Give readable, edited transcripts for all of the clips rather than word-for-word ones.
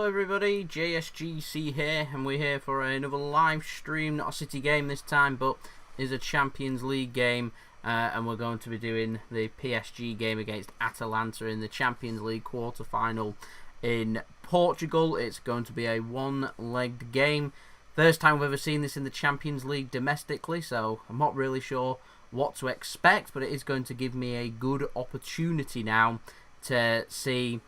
Hello everybody, JSGC here, and we're here for another live stream, not a City game this time, but is a Champions League game, and we're going to be doing the PSG game against Atalanta in the Champions League quarter-final in Portugal. It's going to be a one-legged game. First time we've ever seen this in the Champions League domestically, so I'm not really sure what to expect, but it is going to give me a good opportunity now to see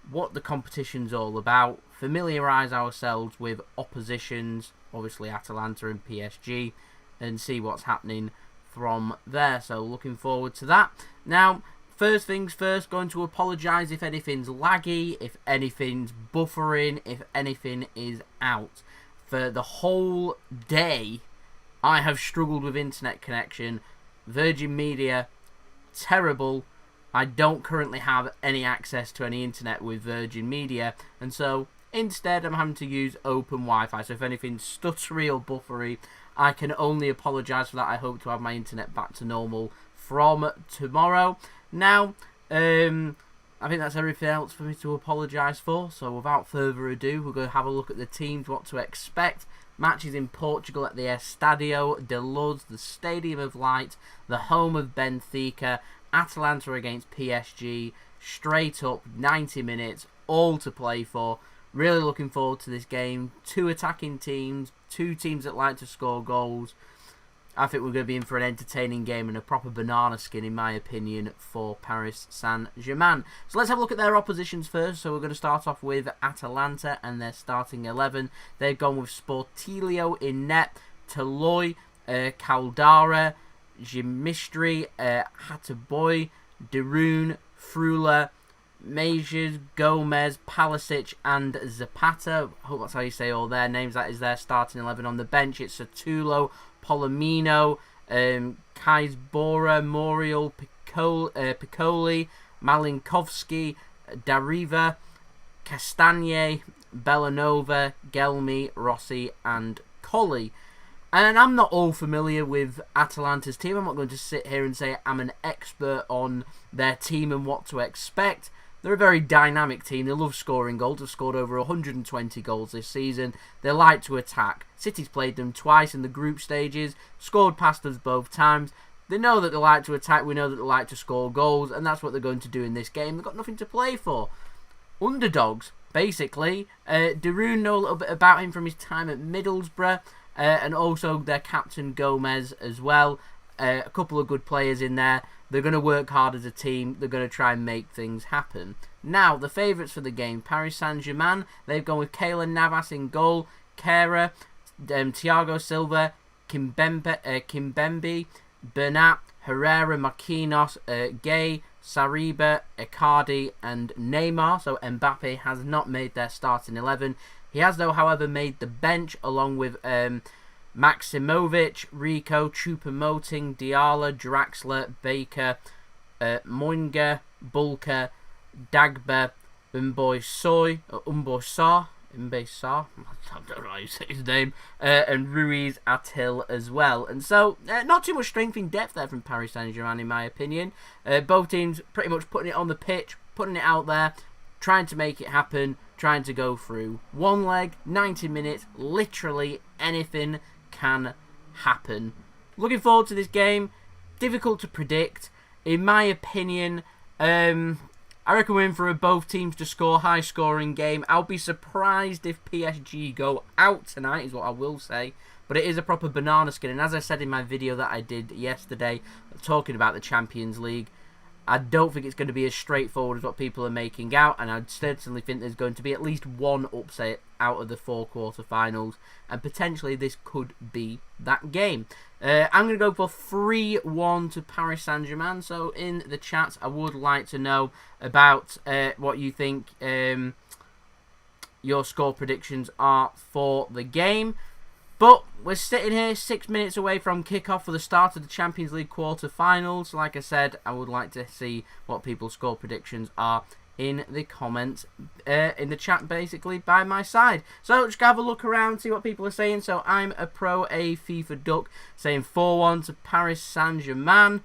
what the competition's all about, familiarise ourselves with oppositions, obviously Atalanta and PSG, and see what's happening from there. So looking forward to that. Now, first things first, going to apologise if anything's laggy, if anything's buffering, if anything is out. For the whole day, I have struggled with internet connection. Virgin Media, terrible. I don't currently have any access to any internet with Virgin Media, and so instead I'm having to use open Wi-Fi. So if anything's stuttery or buffery, I can only apologise for that. I hope to have my internet back to normal from tomorrow. Now, I think that's everything else for me to apologise for. So without further ado, we're going to have a look at the teams, what to expect. Matches in Portugal at the Estadio Da Luz, the Stadium of Light, the home of Benfica. Atalanta against PSG, straight up, 90 minutes, all to play for. Really looking forward to this game. Two attacking teams, two teams that like to score goals. I think we're going to be in for an entertaining game and a proper banana skin, in my opinion, for Paris Saint-Germain. So let's have a look at their oppositions first. So we're going to start off with Atalanta and their starting 11. They've gone with Sportiello in net, Tolói, Caldara, Djimsiti, Hateboer, De Roon, Freuler, Majors, Gómez, Pulisic and Zapata. I hope that's how you say all their names. That is their starting 11. On the bench, it's Satulo, Palomino, Kaisbora, Muriel, Piccoli, Malinovskyi, Dariva, Castagne, Bellanova, Gelmi, Rossi and Colli. And I'm not all familiar with Atalanta's team. I'm not going to sit here and say I'm an expert on their team and what to expect. They're a very dynamic team. They love scoring goals. They've scored over 120 goals this season. They like to attack. City's played them twice in the group stages, scored past us both times. They know that they like to attack. We know that they like to score goals, and that's what they're going to do in this game. They've got nothing to play for. Underdogs, basically. De Roon, know a little bit about him from his time at Middlesbrough. And also their captain Gómez as well. A couple of good players in there. They're going to work hard as a team. They're going to try and make things happen. Now, the favourites for the game, Paris Saint-Germain. They've gone with Keylor Navas in goal, Kehrer, Thiago Silva, Kimpembe, Bernat, Herrera, Marquinhos, Gay, Saliba, Icardi and Neymar. So Mbappé has not made their starting 11. He has, though, however, made the bench along with Maximovic, Rico, Choupo-Moting, Diallo, Draxler, Baker, Moinga, Bulka, Dagba, Umboysa, I don't know how you say his name, and Ruiz Atil as well. And so, not too much strength in depth there from Paris Saint-Germain, in my opinion. Both teams pretty much putting it on the pitch, putting it out there, trying to make it happen, trying to go through. One leg, 90 minutes, literally anything can happen. Looking forward to this game. Difficult to predict. In my opinion, I reckon we're in for both teams to score, high-scoring game. I'll be surprised if PSG go out tonight, is what I will say. But it is a proper banana skin. And as I said in my video that I did yesterday, talking about the Champions League, I don't think it's going to be as straightforward as what people are making out, and I certainly think there's going to be at least one upset out of the 4 quarter-finals, and potentially this could be that game. I'm going to go for 3-1 to Paris Saint-Germain, so in the chat I would like to know about what you think your score predictions are for the game. But we're sitting here 6 minutes away from kickoff for the start of the Champions League quarter-finals. Like I said, I would like to see what people's score predictions are in the comments, in the chat, basically, by my side. So just have a look around, see what people are saying. So I'm a FIFA Duck, saying 4-1 to Paris Saint-Germain.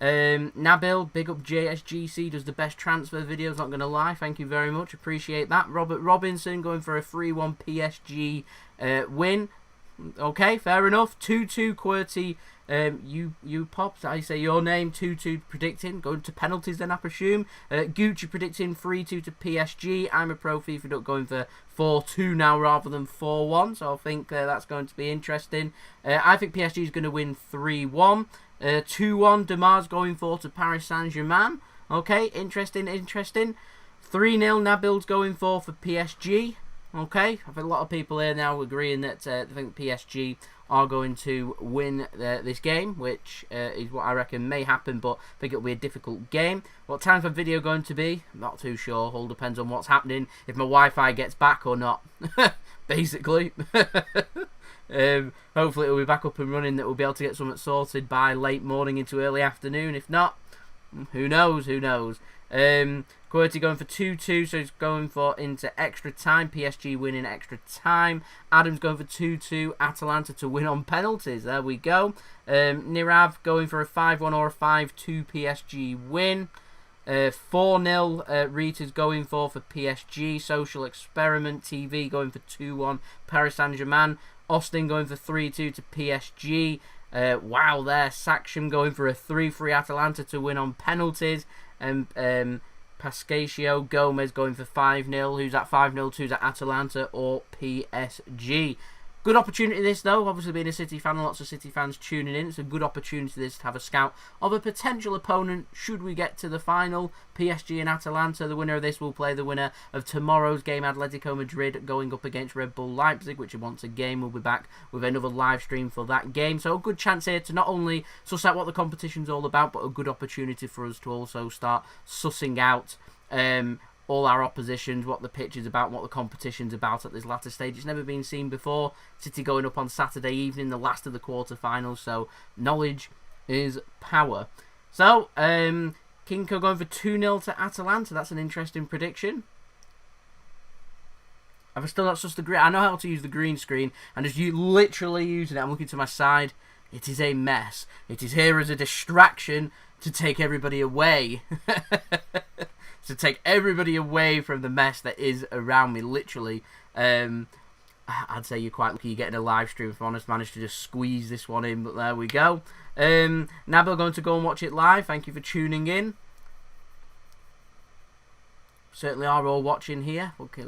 Nabil, big up JSGC, does the best transfer videos, not going to lie. Thank you very much, appreciate that. Robert Robinson going for a 3-1 PSG win. Okay, fair enough. 2-2 QWERTY. You pops, I say your name. 2-2 predicting, going to penalties then I presume. Gucci predicting 3-2 to PSG. I'm a pro FIFA duck going for 4-2 now rather than 4-1, so I think that's going to be interesting. I think PSG is going to win 3-1. 2-1 Demars going for to Paris Saint-Germain. Okay, interesting. 3-0 Nabil's going for PSG. Okay, I think a lot of people here now agreeing that I think PSG are going to win this game, which is what I reckon may happen, but I think it'll be a difficult game. What time's the video going to be? I'm not too sure. All depends on what's happening, if my Wi-Fi gets back or not, basically. Hopefully it'll be back up and running, that we'll be able to get something sorted by late morning into early afternoon. If not, who knows? QWERTY going for 2-2, so he's going for into extra time. PSG winning extra time. Adam's going for 2-2. Atalanta to win on penalties. There we go. Nirav going for a 5-1 or a 5-2 PSG win. 4-0 Rita's going for PSG. Social Experiment TV going for 2-1 Paris Saint-Germain. Austin going for 3-2 to PSG. Wow there. Saksham going for a 3-3 Atalanta to win on penalties. And Pascatio Gómez going for 5-0. Who's at 5-0 to? Is that Atalanta or PSG? Good opportunity this though, obviously being a City fan, lots of City fans tuning in. It's a good opportunity this to have a scout of a potential opponent should we get to the final. PSG and Atalanta, the winner of this will play the winner of tomorrow's game, Atletico Madrid going up against Red Bull Leipzig, which once again will be back with another live stream for that game. So a good chance here to not only suss out what the competition's all about, but a good opportunity for us to also start sussing out all our oppositions, what the pitch is about, what the competition's about at this latter stage. It's never been seen before. City going up on Saturday evening, the last of the quarterfinals, so knowledge is power. So, Kinko going for 2-0 to Atalanta. That's an interesting prediction. I've still not sussed the green. I know how to use the green screen, and as you literally using it, I'm looking to my side. It is a mess. It is here as a distraction to take everybody away. To take everybody away from the mess that is around me, literally. I'd say you're quite lucky you're getting a live stream, if I'm honest. Managed to just squeeze this one in, but there we go. Nabil going to go and watch it live. Thank you for tuning in. Certainly are all watching here. Okay,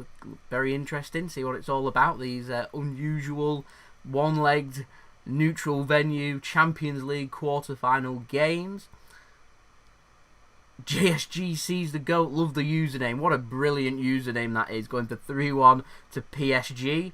very interesting. See what it's all about. These unusual one-legged neutral venue Champions League quarter-final games. JSGC's the GOAT. Love the username. What a brilliant username that is. Going for 3-1 to PSG.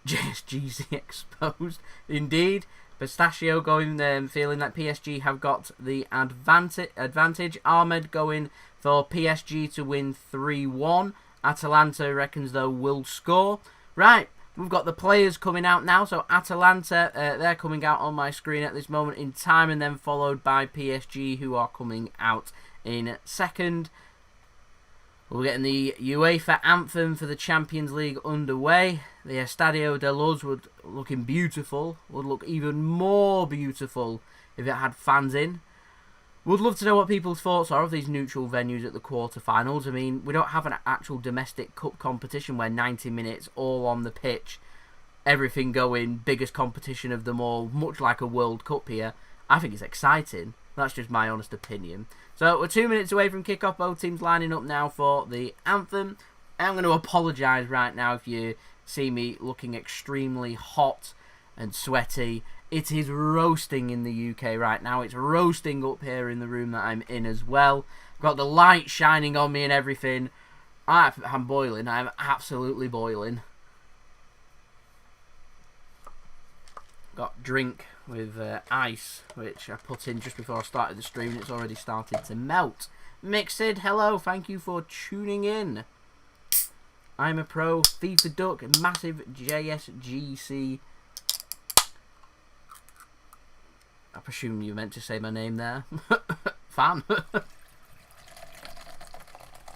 JSGC exposed. Indeed. Pistachio going feeling that PSG have got the advantage. Ahmed going for PSG to win 3-1. Atalanta reckons though will score. Right. We've got the players coming out now. So Atalanta, they're coming out on my screen at this moment in time, and then followed by PSG, who are coming out in second. We're getting the UEFA anthem for the Champions League underway. The Estadio Da Luz would looking beautiful. Would look even more beautiful if it had fans in. Would love to know what people's thoughts are of these neutral venues at the quarterfinals. I mean, we don't have an actual domestic cup competition where 90 minutes all on the pitch, everything going, biggest competition of them all, much like a World Cup here. I think it's exciting. That's just my honest opinion. So we're 2 minutes away from kickoff. Both teams lining up now for the anthem. I'm going to apologise right now if you see me looking extremely hot and sweaty. It is roasting in the UK right now. It's roasting up here in the room that I'm in as well. Got the light shining on me and everything. I'm boiling. I'm absolutely boiling. Got drink with ice, which I put in just before I started the stream, and it's already started to melt. Mixed, hello, thank you for tuning in. I'm a pro, FIFA Duck, massive JSGC. I presume you meant to say my name there. Fan. We're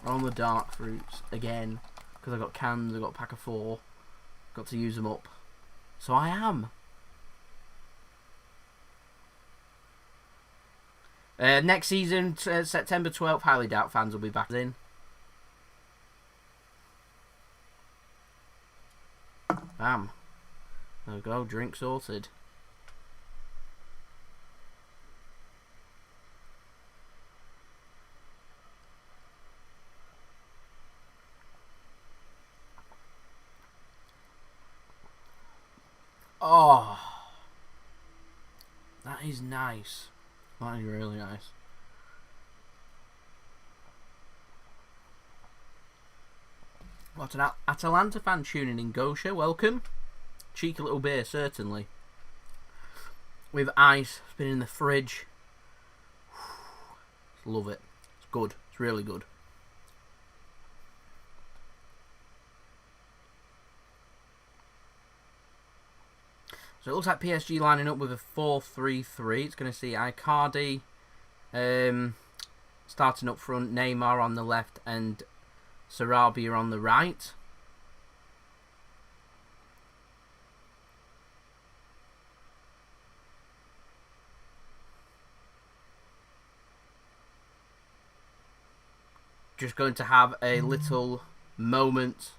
on the dark fruits again, because I've got cans, I've got a pack of 4. Got to use them up. So I am. Next season, September 12th, highly doubt fans will be back in. Bam. There we go, drink sorted. Oh, that is nice. That is really nice. What an Atalanta fan tuning in, Gosha. Welcome. Cheeky little beer, certainly. With ice, it's been in the fridge. Love it. It's good. It's really good. So it looks like PSG lining up with a 4-3-3. It's going to see Icardi starting up front, Neymar on the left, and Sarabia on the right. Just going to have a little moment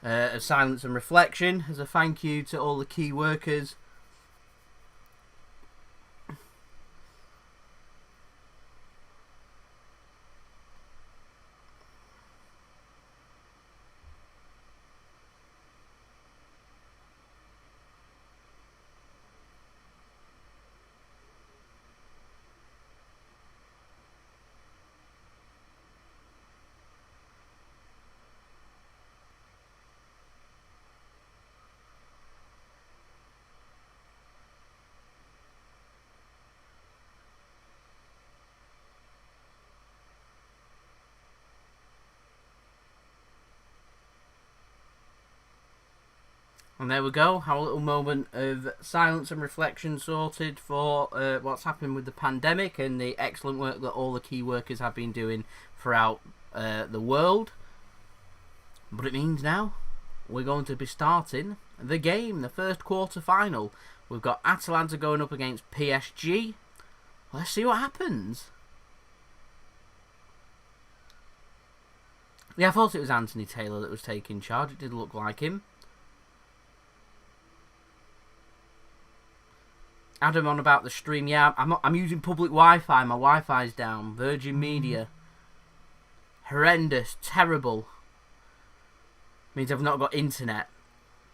of silence and reflection as a thank you to all the key workers. And there we go, our little moment of silence and reflection sorted for what's happened with the pandemic and the excellent work that all the key workers have been doing throughout the world. But it means now we're going to be starting the game, the first quarter final. We've got Atalanta going up against PSG. Let's see what happens. Yeah, I thought it was Anthony Taylor that was taking charge. It did look like him. Adam on about the stream. Yeah, I'm using public Wi-Fi. My Wi-Fi's down. Virgin Media. Horrendous. Terrible. Means I've not got internet.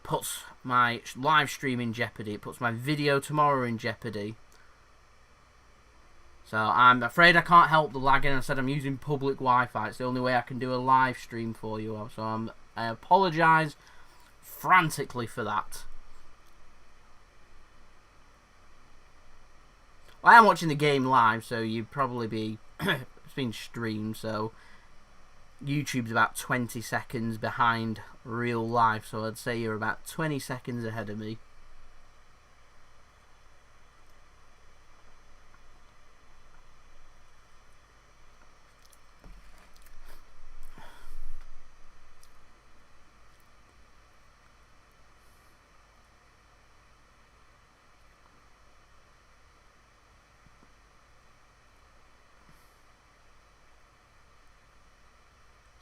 Puts my live stream in jeopardy. It puts my video tomorrow in jeopardy. So I'm afraid I can't help the lagging. I said I'm using public Wi-Fi. It's the only way I can do a live stream for you. So I apologise frantically for that. I am watching the game live, so you'd probably be... it's been streamed, so... YouTube's about 20 seconds behind real life, so I'd say you're about 20 seconds ahead of me.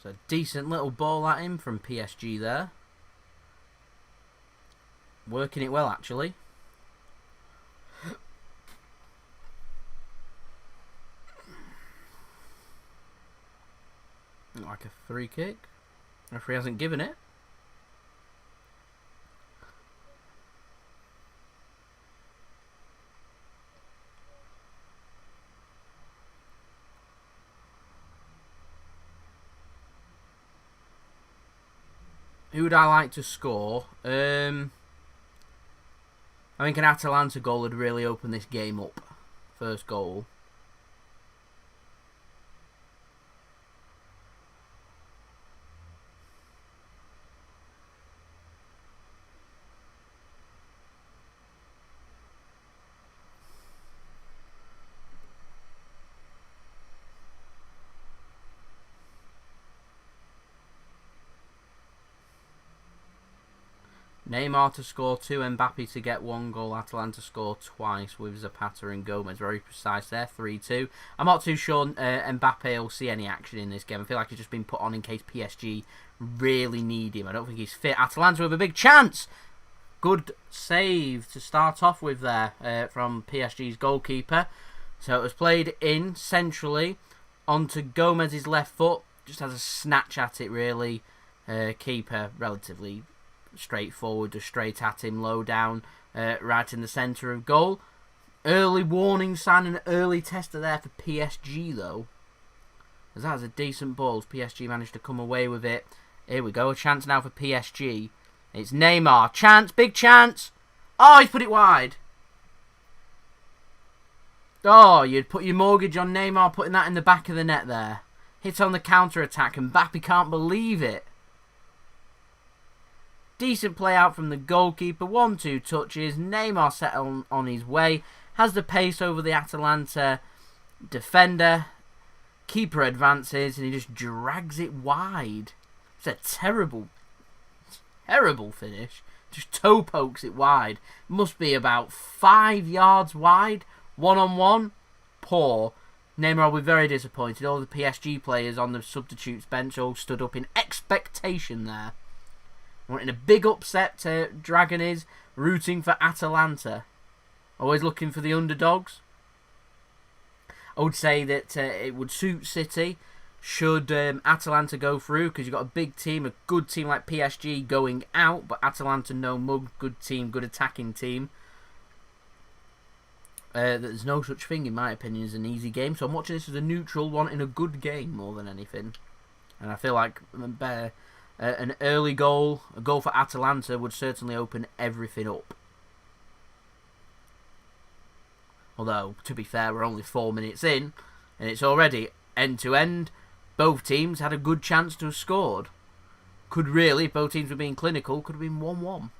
So a decent little ball at him from PSG there. Working it well, actually. Like a free kick. Referee hasn't given it. Who would I like to score? I think an Atalanta goal would really open this game up. First goal. Neymar to score 2, Mbappé to get 1 goal. Atalanta score twice with Zapata and Gómez. Very precise there, 3-2. I'm not too sure Mbappé will see any action in this game. I feel like he's just been put on in case PSG really need him. I don't think he's fit. Atalanta with a big chance. Good save to start off with there from PSG's goalkeeper. So it was played in centrally onto Gómez's left foot. Just has a snatch at it, really. Keeper relatively straightforward, just straight at him, low down, right in the centre of goal. Early warning sign and early tester there for PSG, though. As that was a decent ball. PSG managed to come away with it. Here we go, a chance now for PSG. It's Neymar. Chance, big chance. Oh, he's put it wide. Oh, you'd put your mortgage on Neymar putting that in the back of the net there. Hit on the counter-attack, and Mbappé can't believe it. Decent play out from the goalkeeper. 1-2 touches. Neymar set on his way. Has the pace over the Atalanta defender. Keeper advances, and he just drags it wide. It's a terrible finish. Just toe pokes it wide. Must be about 5 yards wide. 1-on-1. Poor. Neymar will be very disappointed. All the PSG players on the substitutes bench all stood up in expectation there. Wanting a big upset, Dragon is rooting for Atalanta. Always looking for the underdogs. I would say that it would suit City should Atalanta go through, because you've got a big team, a good team like PSG going out, but Atalanta no mug, good team, good attacking team. There's no such thing, in my opinion, as an easy game. So I'm watching this as a neutral, wanting a good game more than anything. And I feel like an early goal, a goal for Atalanta, would certainly open everything up. Although, to be fair, we're only 4 minutes in, and it's already end-to-end. Both teams had a good chance to have scored. Could really, if both teams were being clinical, could have been 1-1.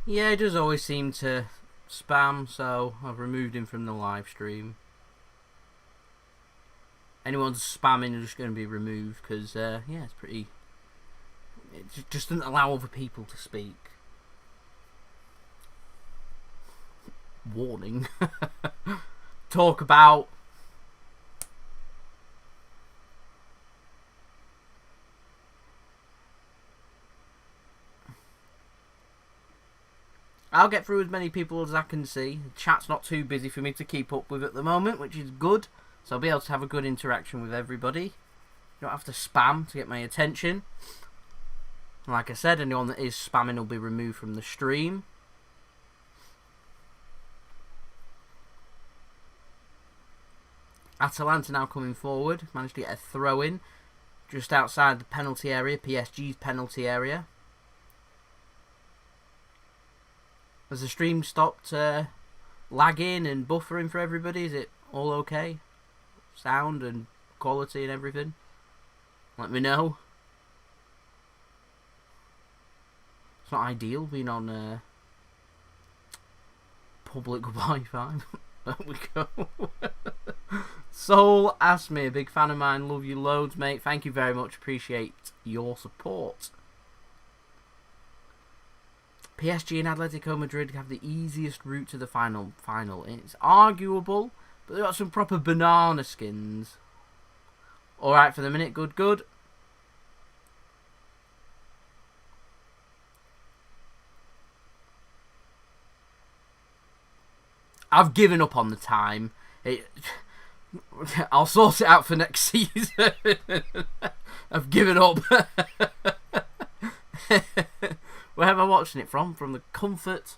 Yeah, he does always seem to spam, so I've removed him from the live stream. Anyone's spamming is just going to be removed, because, yeah, it's pretty... It just doesn't allow other people to speak. Warning. Talk about... I'll get through as many people as I can see. The chat's not too busy for me to keep up with at the moment, which is good. So I'll be able to have a good interaction with everybody. You don't have to spam to get my attention. Like I said, anyone that is spamming will be removed from the stream. Atalanta now coming forward. Managed to get a throw in just outside the penalty area, PSG's penalty area. Has the stream stopped lagging and buffering for everybody? Is it all okay? Sound and quality and everything? Let me know. It's not ideal being on public Wi-Fi. There we go. Soul asked me, a big fan of mine, love you loads, mate. Thank you very much, appreciate your support. PSG and Atletico Madrid have the easiest route to the final. It's arguable, but they've got some proper banana skins. Alright for the minute, good. I've given up on the time. I'll sort it out for next season. I've given up. Where am I watching it from? From the comfort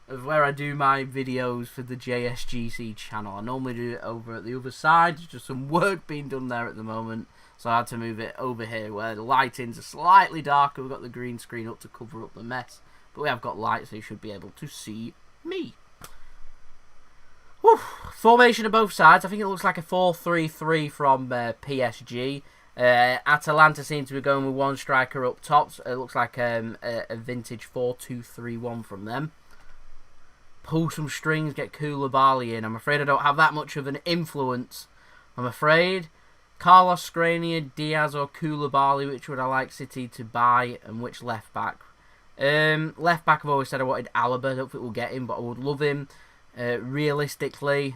of where I do my videos for the JSGC channel. I normally do it over at the other side. There's just some work being done there at the moment, so I had to move it over here where the lighting's slightly darker. We've got the green screen up to cover up the mess, but we have got lights, so you should be able to see me. Whew. Formation of both sides. I think it looks like a 4-3-3 from PSG. Atalanta seems to be going with one striker up top. So it looks like a vintage 4-2-3-1 from them. Pull some strings, get Koulibaly in. I'm afraid I don't have that much of an influence. I'm afraid. Carlos Skriniar, Diaz or Koulibaly, which would I like City to buy, and which left back? Left back, I've always said I wanted Alaba. I don't think we'll get him, but I would love him. Realistically,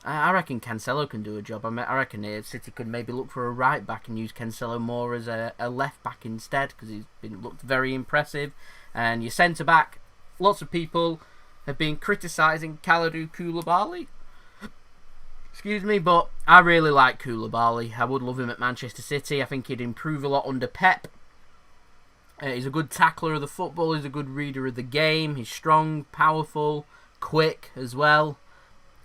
I reckon Cancelo can do a job. I reckon City could maybe look for a right back and use Cancelo more as a left back instead, because he's looked very impressive. And your centre back, lots of people have been criticising Kalidou Koulibaly. Excuse me, but I really like Koulibaly. I would love him at Manchester City. I think he'd improve a lot under Pep. He's a good tackler of the football. He's a good reader of the game. He's strong, powerful, quick as well.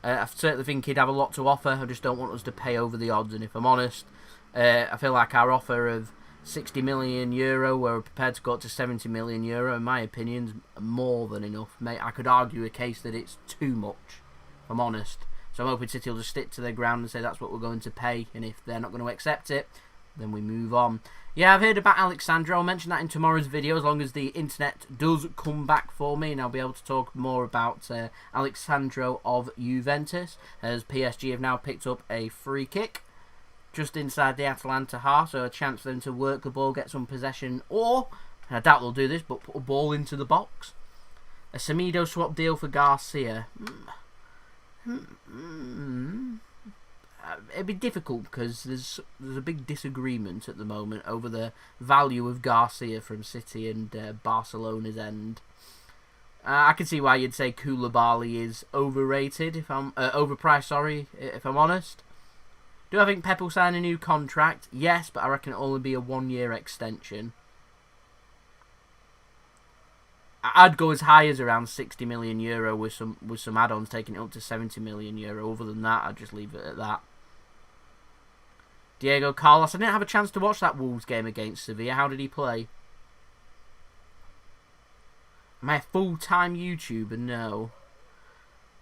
I certainly think he'd have a lot to offer. I just don't want us to pay over the odds. And if I'm honest, I feel like our offer of €60 million, we're prepared to go up to €70 million, in my opinion, is more than enough. Mate, I could argue a case that it's too much, if I'm honest. So I'm hoping City will just stick to their ground and say that's what we're going to pay. And if they're not going to accept it, then we move on. Yeah, I've heard about Alexandro. I'll mention that in tomorrow's video as long as the internet does come back for me, and I'll be able to talk more about Alexandro of Juventus, as PSG have now picked up a free kick just inside the Atalanta half, so a chance for them to work the ball, get some possession, or, and I doubt they'll do this, but put a ball into the box. A Semedo swap deal for Garcia. It'd be difficult because there's a big disagreement at the moment over the value of Garcia from City and Barcelona's end. I can see why you'd say Koulibaly is overrated, overpriced. Sorry, if I'm honest. Do I think Pep will sign a new contract? Yes, but I reckon it'll only be a 1-year extension. I'd go as high as around €60 million with some add-ons, taking it up to €70 million. Other than that, I'd just leave it at that. Diego Carlos. I didn't have a chance to watch that Wolves game against Sevilla. How did he play? Am I a full-time YouTuber? No.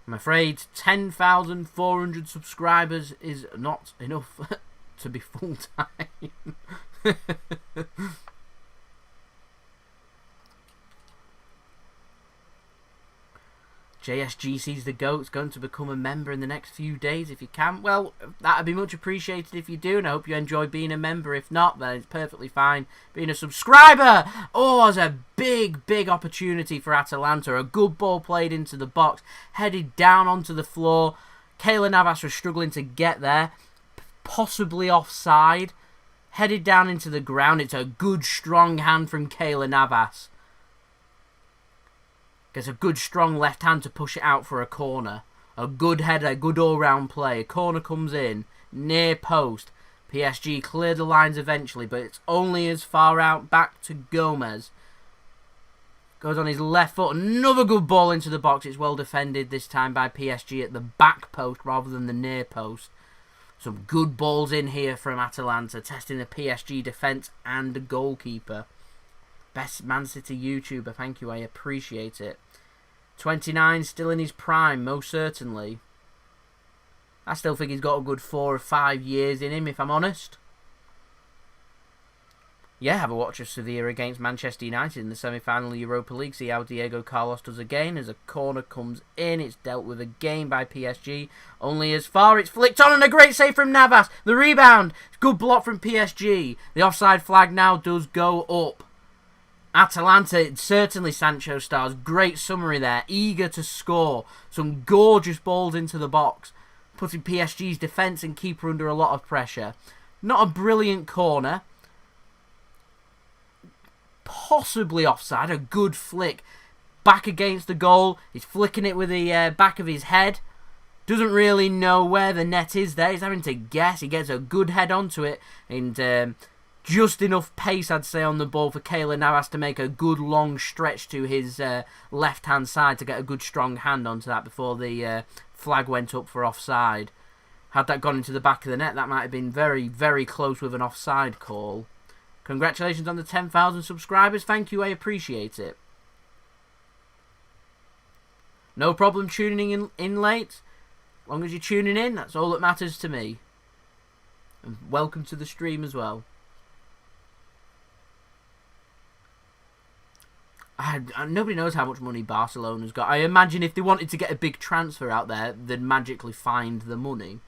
I'm afraid 10,400 subscribers is not enough to be full-time. JSGC's the GOAT's going to become a member in the next few days if you can. Well, that'd be much appreciated if you do, and I hope you enjoy being a member. If not, then it's perfectly fine being a subscriber. Oh, there's a big opportunity for Atalanta. A good ball played into the box, headed down onto the floor. Keylor Navas was struggling to get there, possibly offside. Headed down into the ground. It's a good, strong hand from Keylor Navas. Gets a good strong left hand to push it out for a corner. A good header, good all-round play. A corner comes in, near post. PSG clear the lines eventually, but it's only as far out back to Gómez. Goes on his left foot. Another good ball into the box. It's well defended this time by PSG at the back post rather than the near post. Some good balls in here from Atalanta, testing the PSG defence and the goalkeeper. Best Man City YouTuber, thank you, I appreciate it. 29, still in his prime, most certainly. I still think he's got a good 4 or 5 years in him, if I'm honest. Yeah, have a watch of Sevilla against Manchester United in the semi-final of the Europa League. See how Diego Carlos does again. As a corner comes in, it's dealt with again by PSG. Only as far, it's flicked on, and a great save from Navas. The rebound, good block from PSG. The offside flag now does go up. Atalanta, certainly Sancho stars. Great summary there. Eager to score. Some gorgeous balls into the box. Putting PSG's defence and keeper under a lot of pressure. Not a brilliant corner. Possibly offside. A good flick. back against the goal. He's flicking it with the back of his head. Doesn't really know where the net is there. He's having to guess. He gets a good head onto it. And just enough pace, I'd say, on the ball for Keylor Navas to make a good long stretch to his left-hand side to get a good strong hand onto that before the flag went up for offside. Had that gone into the back of the net, that might have been very, very close with an offside call. Congratulations on the 10,000 subscribers. Thank you, I appreciate it. No problem tuning in late. As long as you're tuning in, that's all that matters to me. And welcome to the stream as well. Nobody knows how much money Barcelona's got. I imagine if they wanted to get a big transfer out there, they'd magically find the money.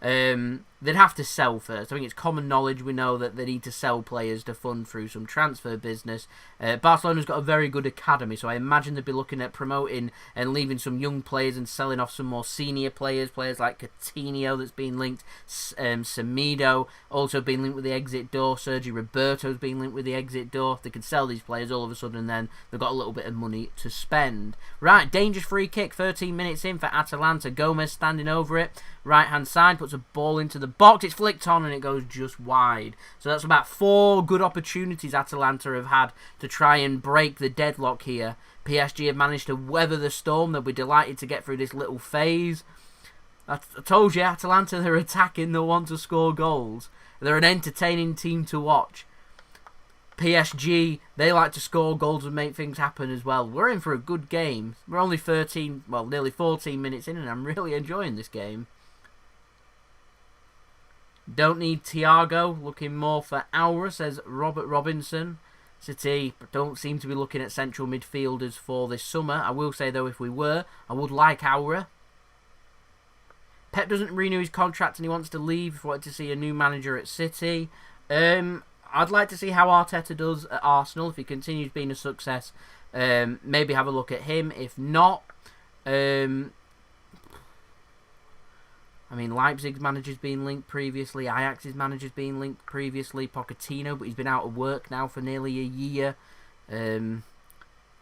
They'd have to sell first. I think it's common knowledge. We know that they need to sell players to fund through some transfer business. Barcelona's got a very good academy, so I imagine they'd be looking at promoting and leaving some young players and selling off some more senior players. Players like Coutinho that's been linked, Semedo also been linked with the exit door. Sergi Roberto's been linked with the exit door. If they could sell these players all of a sudden, then they've got a little bit of money to spend. Right, dangerous free kick, 13 minutes in for Atalanta. Gómez standing over it. Right hand side, puts a ball into the box. It's flicked on and it goes just wide. So that's about 4 good opportunities Atalanta have had to try and break the deadlock here. PSG have managed to weather the storm. They'll be delighted to get through this little phase. I told you, Atalanta, they're attacking. They want to score goals. They're an entertaining team to watch. PSG, they like to score goals and make things happen as well. We're in for a good game. We're only nearly 14 minutes in and I'm really enjoying this game. Don't need Thiago, looking more for Aura, says Robert Robinson. City don't seem to be looking at central midfielders for this summer. I will say, though, if we were, I would like Aura. Pep doesn't renew his contract and he wants to leave. If I wanted to see a new manager at City. I'd like to see how Arteta does at Arsenal. If he continues being a success, maybe have a look at him. If not, I mean, Leipzig's manager's been linked previously. Ajax's manager's been linked previously. Pochettino, but he's been out of work now for nearly a year. He's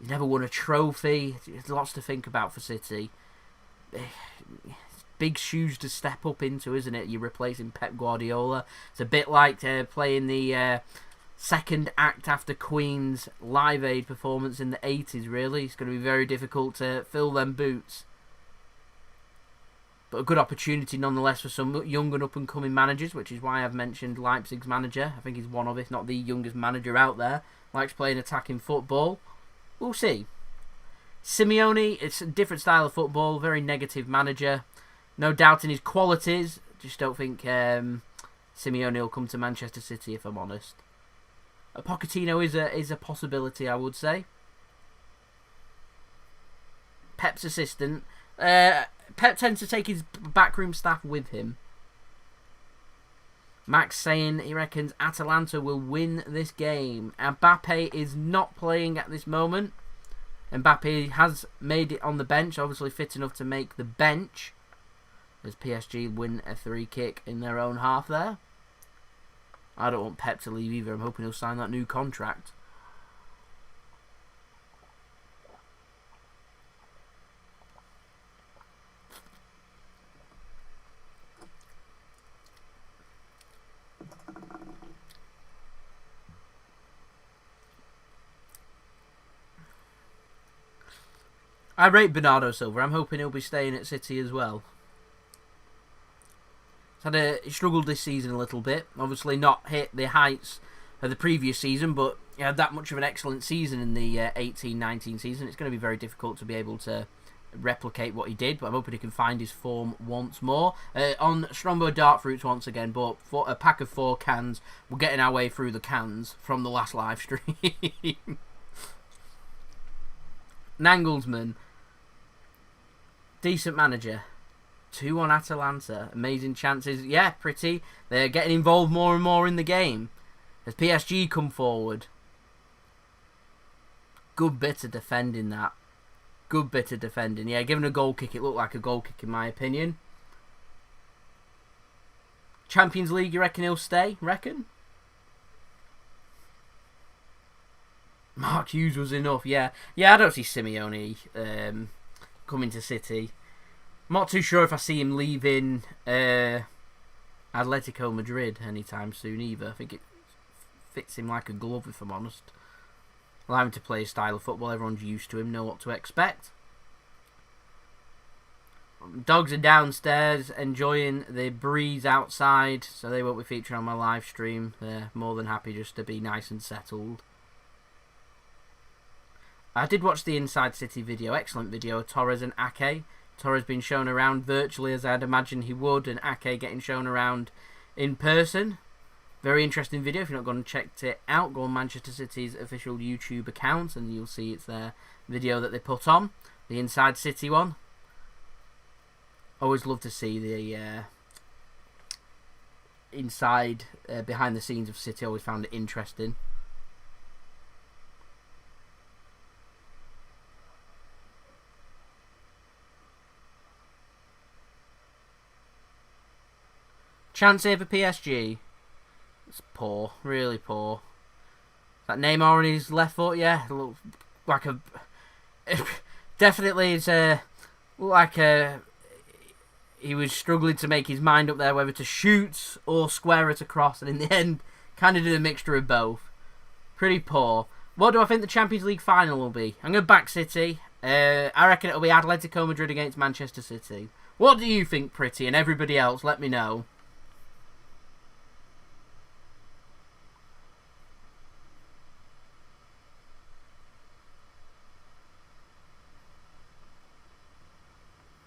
never won a trophy. There's lots to think about for City. Big shoes to step up into, isn't it? You're replacing Pep Guardiola. It's a bit like playing the second act after Queen's Live Aid performance in the 80s, really. It's going to be very difficult to fill them boots. But a good opportunity nonetheless for some young and up-and-coming managers, which is why I've mentioned Leipzig's manager. I think he's one of, if not the youngest manager out there. Likes playing attacking football. We'll see. Simeone, it's a different style of football, very negative manager. No doubt in his qualities. Just don't think Simeone will come to Manchester City, if I'm honest. Pochettino is a possibility, I would say. Pep's assistant. Pep tends to take his backroom staff with him. Max saying he reckons Atalanta will win this game. Mbappé is not playing at this moment. Mbappé has made it on the bench, obviously fit enough to make the bench. As PSG win a free kick in their own half there. I don't want Pep to leave either. I'm hoping he'll sign that new contract. I rate Bernardo Silva. I'm hoping he'll be staying at City as well. He struggled this season a little bit. Obviously not hit the heights of the previous season, but he had that much of an excellent season in the 18-19 season. It's going to be very difficult to be able to replicate what he did, but I'm hoping he can find his form once more. On Strongbow Dark Fruits once again, but for a pack of 4 cans. We're getting our way through the cans from the last live stream. Nagelsmann, decent manager. 2 on Atalanta. Amazing chances. Yeah, pretty. They're getting involved more and more in the game. As PSG come forward. Good bit of defending that. Good bit of defending. Yeah, given a goal kick, it looked like a goal kick in my opinion. Champions League, you reckon he'll stay? Reckon? Mark Hughes was enough. Yeah, I don't see Simeone coming to City. I'm not too sure if I see him leaving Atletico Madrid anytime soon either. I think it fits him like a glove, if I'm honest. Allow him to play a style of football everyone's used to him, know what to expect. Dogs are downstairs enjoying the breeze outside, so they won't be featuring on my live stream. They're more than happy just to be nice and settled. I did watch the Inside City video, excellent video of Torres and Ake. Torres being shown around virtually as I'd imagine he would, and Ake getting shown around in person. Very interesting video. If you're not going to check it out, go on Manchester City's official YouTube account and you'll see it's their video that they put on. The Inside City one. Always love to see the inside, behind the scenes of City. Always found it interesting. Chance here for PSG. It's poor, really poor. That Neymar on his left foot, yeah, looks like a definitely it's like a. He was struggling to make his mind up there whether to shoot or square it across, and in the end, kind of did a mixture of both. Pretty poor. What do I think the Champions League final will be? I'm going to back City. I reckon it'll be Atletico Madrid against Manchester City. What do you think, Pretty, and everybody else? Let me know.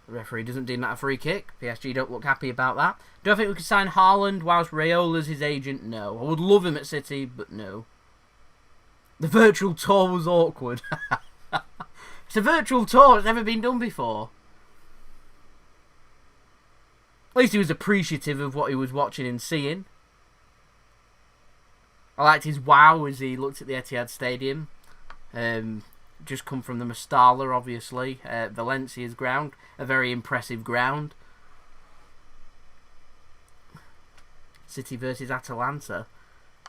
The referee doesn't deem that a free kick. PSG don't look happy about that. Do I think we could sign Haaland whilst Rayola's his agent? No. I would love him at City, but no. The virtual tour was awkward. It's a virtual tour. It's never been done before. At least he was appreciative of what he was watching and seeing. I liked his wow as he looked at the Etihad Stadium. Just come from the Mestalla, obviously. Valencia's ground. A very impressive ground. City versus Atalanta.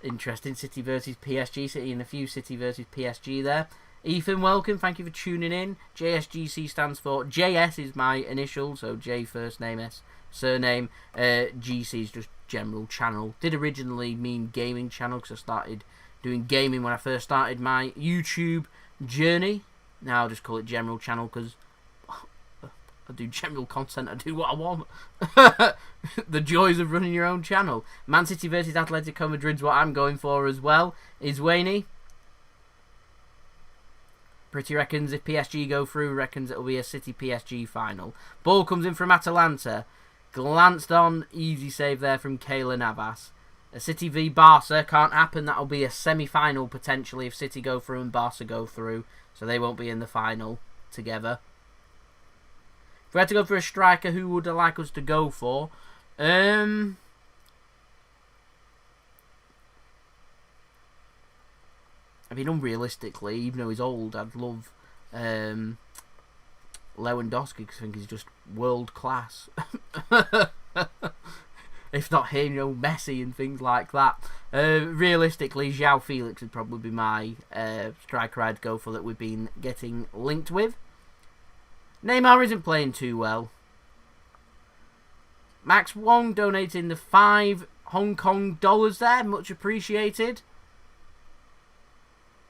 Interesting. City versus PSG. City and a few City versus PSG there. Ethan, welcome. Thank you for tuning in. JSGC stands for... JS is my initial, so J first name, S surname. GC is just general channel. Did originally mean gaming channel because I started doing gaming when I first started my YouTube journey. Now I'll just call it general channel because I do general content. I do what I want. The joys of running your own channel. Man City versus Atletico Madrid's what I'm going for as well. Is Wayne. Pretty reckons if PSG go through, reckons it'll be a City PSG final. Ball comes in from Atalanta. Glanced on, easy save there from Keylor Navas. A City v Barca can't happen. That'll be a semi-final potentially if City go through and Barca go through. So they won't be in the final together. If we had to go for a striker, who would I like us to go for? I mean, unrealistically, even though he's old, I'd love Lewandowski because I think he's just world class. If not him, you know, Messi and things like that. Realistically, João Felix would probably be my striker I'd go for that we've been getting linked with. Neymar isn't playing too well. Max Wong donating the 5 Hong Kong dollars there, much appreciated.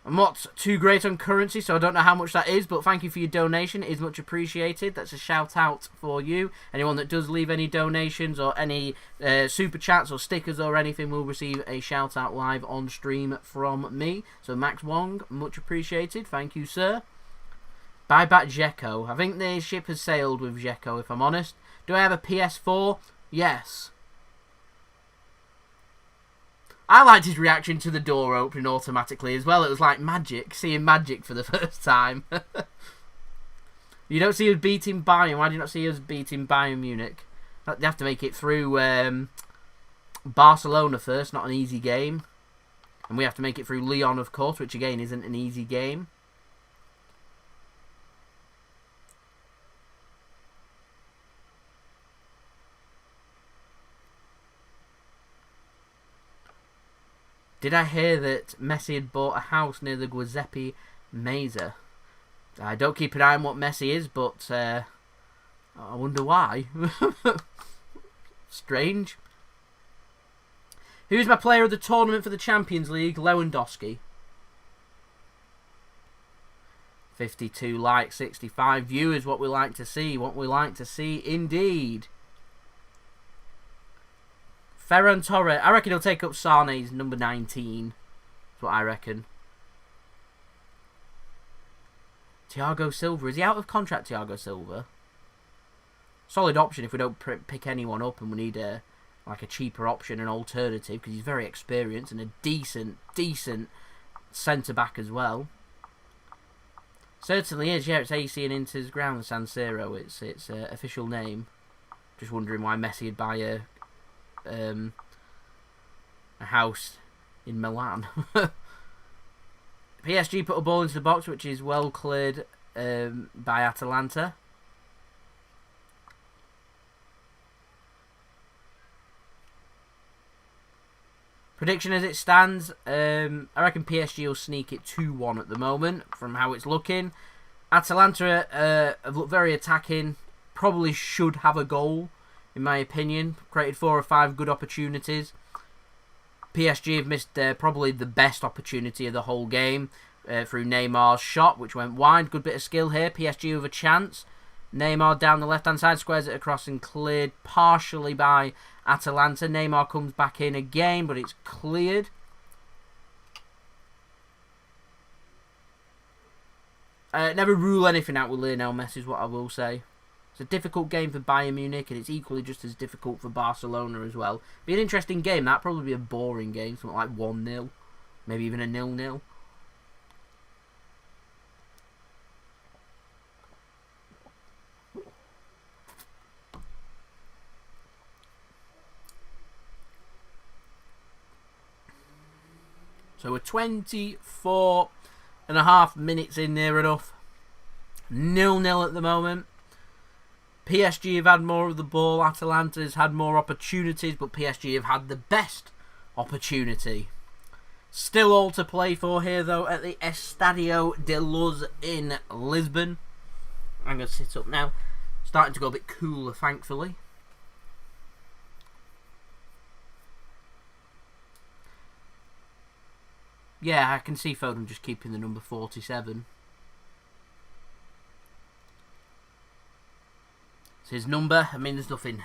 I'm not too great on currency, so I don't know how much that is, but thank you for your donation. It is much appreciated. That's a shout out for you. Anyone that does leave any donations or any super chats or stickers or anything will receive a shout out live on stream from me. So Max Wong, much appreciated. Thank you, sir. Buy back Dzeko. I think the ship has sailed with Dzeko, if I'm honest. Do I have a PS4? Yes. I liked his reaction to the door opening automatically as well. It was like magic, seeing magic for the first time. You don't see us beating Bayern. Why do you not see us beating Bayern Munich? They have to make it through Barcelona first, not an easy game. And we have to make it through Lyon, of course, which again isn't an easy game. Did I hear that Messi had bought a house near the Giuseppe Meza? I don't keep an eye on what Messi is, but I wonder why. Strange. Who's my player of the tournament for the Champions League? Lewandowski. 52 likes, 65 viewers. What we like to see. What we like to see indeed. Ferran Torres. I reckon he'll take up Sane's number 19. That's what I reckon. Thiago Silva. Is he out of contract, Thiago Silva? Solid option if we don't pick anyone up and we need a cheaper option, an alternative, because he's very experienced and a decent centre-back as well. Certainly is, yeah, it's AC and Inter's ground, San Siro, its official name. Just wondering why Messi would buy a house in Milan. PSG put a ball into the box, which is well cleared by Atalanta. Prediction as it stands, I reckon PSG will sneak it 2-1 at the moment, from how it's looking. Atalanta have looked very attacking, probably should have a goal, in my opinion. Created 4 or 5 good opportunities. PSG have missed probably the best opportunity of the whole game through Neymar's shot, which went wide. Good bit of skill here. PSG with a chance. Neymar down the left-hand side, squares it across and cleared partially by Atalanta. Neymar comes back in again, but it's cleared. Never rule anything out with Lionel Messi is what I will say. It's a difficult game for Bayern Munich, and it's equally just as difficult for Barcelona as well. Be an interesting game. That'd probably be a boring game, something like 1-0, maybe even a 0-0. So we're 24.5 minutes in, near enough. 0-0 at the moment. PSG have had more of the ball. Atalanta has had more opportunities, but PSG have had the best opportunity. Still all to play for here, though, at the Estadio Da Luz in Lisbon. I'm going to sit up now. Starting to go a bit cooler, thankfully. Yeah, I can see Foden just keeping the number 47. It's his number. I mean, there's nothing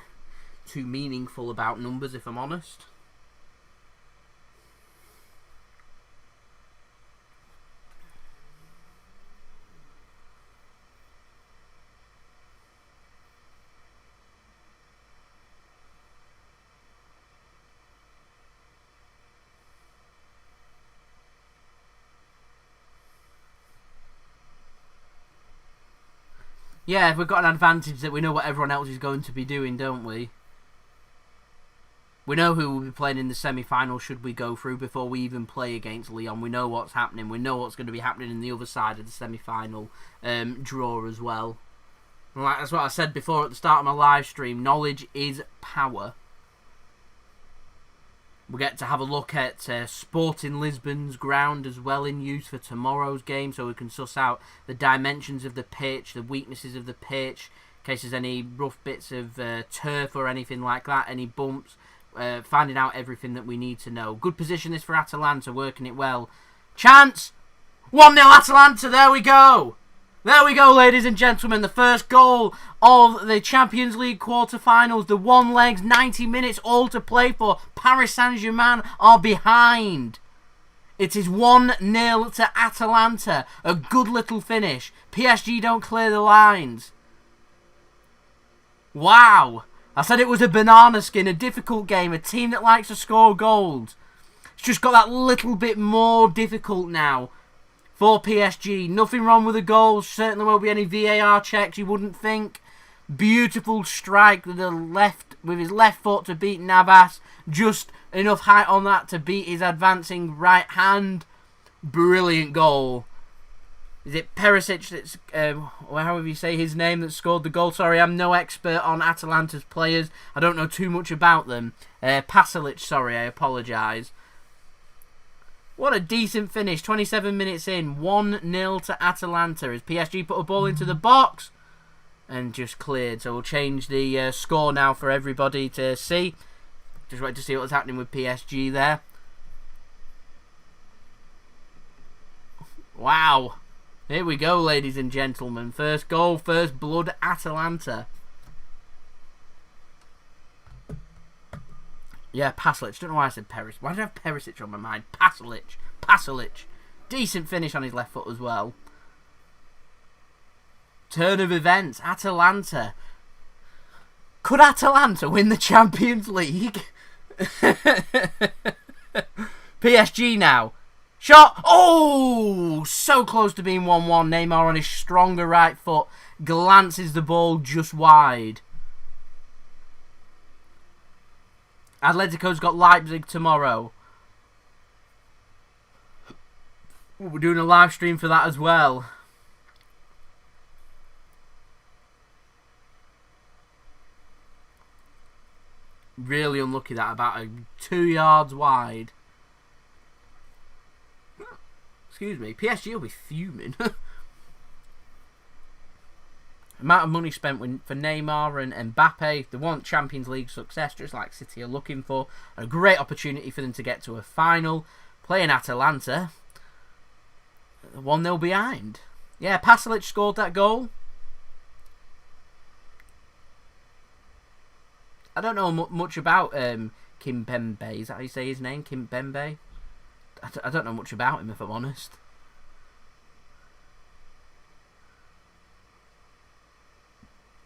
too meaningful about numbers, if I'm honest. Yeah, we've got an advantage that we know what everyone else is going to be doing, don't we? We know who will be playing in the semi-final should we go through before we even play against Lyon. We know what's happening. We know what's going to be happening in the other side of the semi-final draw as well. Like, that's what I said before at the start of my live stream. Knowledge is power. We get to have a look at Sporting Lisbon's ground as well in use for tomorrow's game, so we can suss out the dimensions of the pitch, the weaknesses of the pitch, in case there's any rough bits of turf or anything like that, any bumps, finding out everything that we need to know. Good position this for Atalanta, working it well. Chance! 1-0 Atalanta, there we go! There we go, ladies and gentlemen. The first goal of the Champions League quarter-finals. The one legs, 90 minutes, all to play for. Paris Saint-Germain are behind. It is 1-0 to Atalanta. A good little finish. PSG don't clear the lines. Wow. I said it was a banana skin, a difficult game. A team that likes to score goals. It's just got that little bit more difficult now. For PSG, nothing wrong with the goals. Certainly won't be any VAR checks, you wouldn't think. Beautiful strike with his left foot to beat Navas. Just enough height on that to beat his advancing right hand. Brilliant goal. Is it Perisic that's, however you say his name, that scored the goal? Sorry, I'm no expert on Atalanta's players. I don't know too much about them. Pasalic, sorry, I apologise. What a decent finish. 27 minutes in. 1-0 to Atalanta as PSG put a ball into the box and just cleared. So we'll change the score now for everybody to see. Just wait to see what's happening with PSG there. Wow. Here we go, ladies and gentlemen. First goal, first blood, Atalanta. Yeah, Pasalic. Don't know why I said Perisic. Why did I have Perisic on my mind? Pasalic. Decent finish on his left foot as well. Turn of events. Atalanta. Could Atalanta win the Champions League? PSG now. Shot. Oh! So close to being 1-1. Neymar on his stronger right foot glances the ball just wide. Atletico's got Leipzig tomorrow. We're doing a live stream for that as well. Really unlucky that, about 2 yards wide. Excuse me. PSG will be fuming. Amount of money spent for Neymar and Mbappé. They want Champions League success, just like City are looking for. A great opportunity for them to get to a final. Playing Atalanta. 1-0 behind. Yeah, Pasalic scored that goal. I don't know much about Kimpembe. Is that how you say his name? Kimpembe? I don't know much about him, if I'm honest.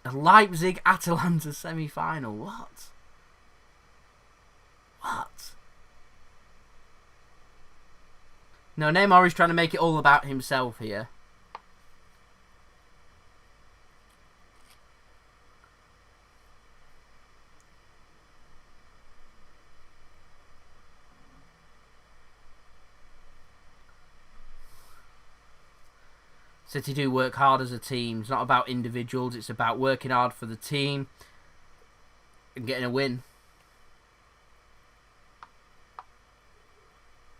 A Leipzig-Atalanta semi-final. What? No, Neymar is trying to make it all about himself here. City do work hard as a team. It's not about individuals. It's about working hard for the team and getting a win.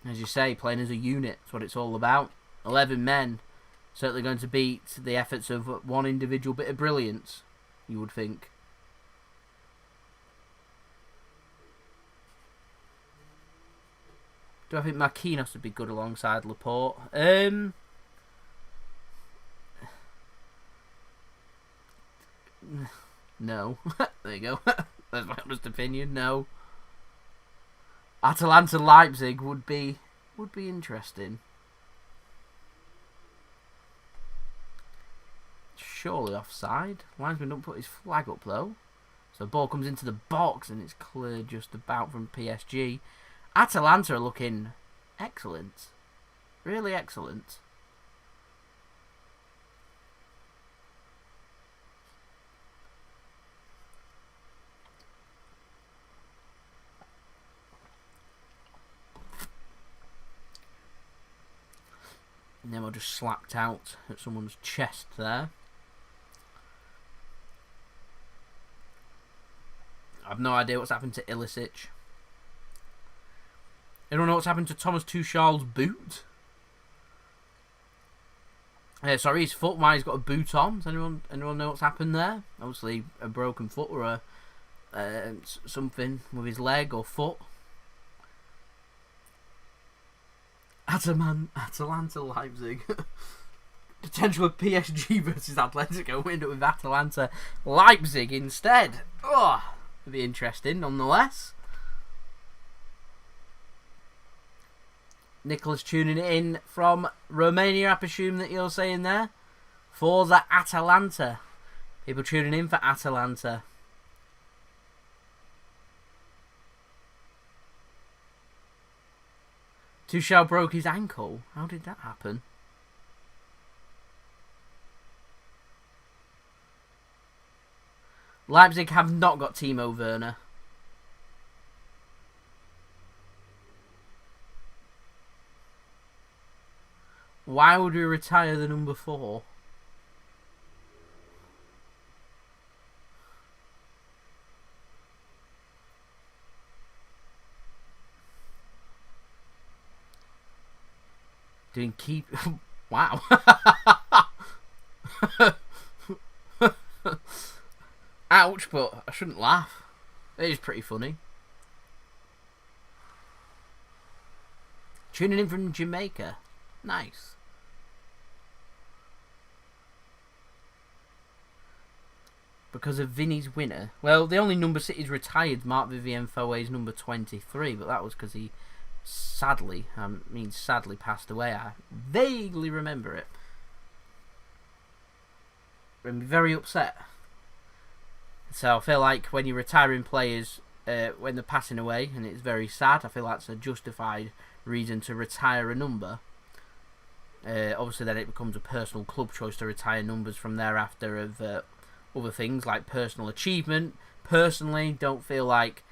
As you say, playing as a unit. That's what it's all about. 11 men. Certainly going to beat the efforts of one individual bit of brilliance, you would think. Do I think Marquinhos would be good alongside Laporte? No. There you go. That's my honest opinion. No. Atalanta Leipzig would be interesting. Surely offside. Linesman don't put his flag up though. So the ball comes into the box and it's cleared just about from PSG. Atalanta are looking excellent. Really excellent. And then we'll just slapped out at someone's chest there. I have no idea what's happened to Iličić. Anyone know what's happened to Thomas Tuchel's boot? Sorry, his foot. Why he's got a boot on? Does anyone know what's happened there? Obviously, a broken foot or something with his leg or foot. Atalanta Leipzig. Potential of PSG versus Atletico. We end up with Atalanta Leipzig instead. Oh, it'd be interesting nonetheless. Nicholas tuning in from Romania, I presume that you're saying there. Forza Atalanta. People tuning in for Atalanta. Tuchel broke his ankle. How did that happen? Leipzig have not got Timo Werner. Why would we retire the number 4? Doing keep... Wow. Ouch, but I shouldn't laugh. It is pretty funny. Tuning in from Jamaica. Nice. Because of Vinny's winner. Well, the only number City's retired Marc-Vivien Foé's number 23, but that was because he sadly passed away. I vaguely remember it. I'm very upset. So I feel like when you're retiring players, when they're passing away, and it's very sad, I feel that's a justified reason to retire a number. Obviously then it becomes a personal club choice to retire numbers from thereafter of other things like personal achievement. Personally, don't feel like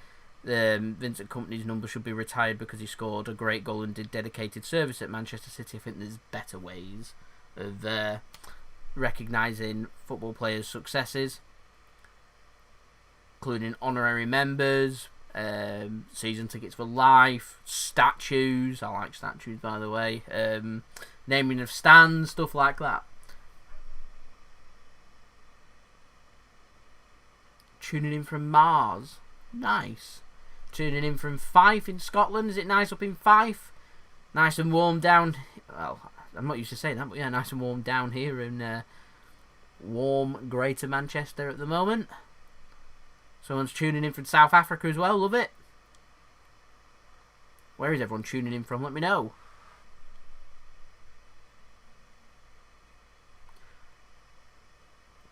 Vincent Kompany's number should be retired because he scored a great goal and did dedicated service at Manchester City. I think there's better ways of recognising football players' successes, including honorary members, season tickets for life, statues. I like statues, by the way. Naming of stands, stuff like that. Tuning in from Mars. Nice. Tuning in from Fife in Scotland. Is it nice up in Fife? Nice and warm down... Well, I'm not used to saying that, but yeah, nice and warm down here in warm Greater Manchester at the moment. Someone's tuning in from South Africa as well. Love it. Where is everyone tuning in from? Let me know.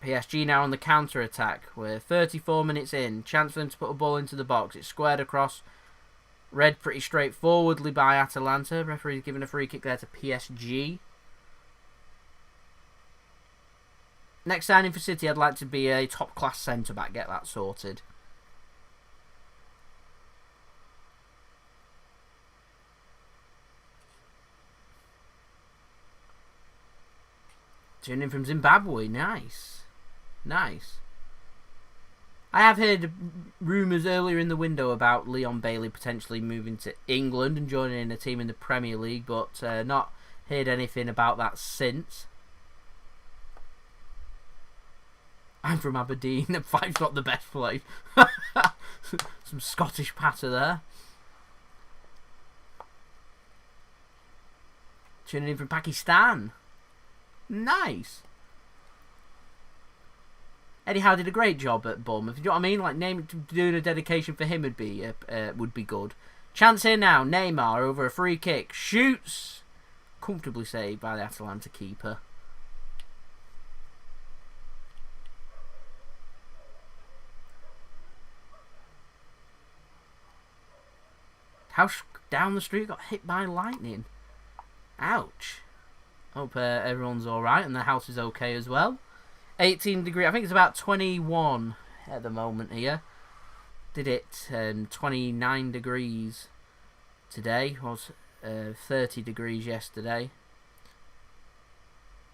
PSG now on the counter-attack. We're 34 minutes in. Chance for them to put a ball into the box. It's squared across. Read pretty straightforwardly by Atalanta. Referee's giving a free kick there to PSG. Next signing for City, I'd like to be a top-class centre-back. Get that sorted. Tuning in from Zimbabwe. Nice. Nice. I have heard rumours earlier in the window about Leon Bailey potentially moving to England and joining a team in the Premier League, but not heard anything about that since. I'm from Aberdeen, and Fife's not the best place. Some Scottish patter there. Tuning in from Pakistan. Nice. Eddie Howe did a great job at Bournemouth. You know what I mean? Like doing a dedication for him would be good. Chance here now. Neymar over a free kick. Shoots. Comfortably saved by the Atalanta keeper. House down the street got hit by lightning. Ouch. Hope everyone's alright and the house is okay as well. 18 degree. I think it's about 21 at the moment here. Did it 29 degrees today. Was 30 degrees yesterday.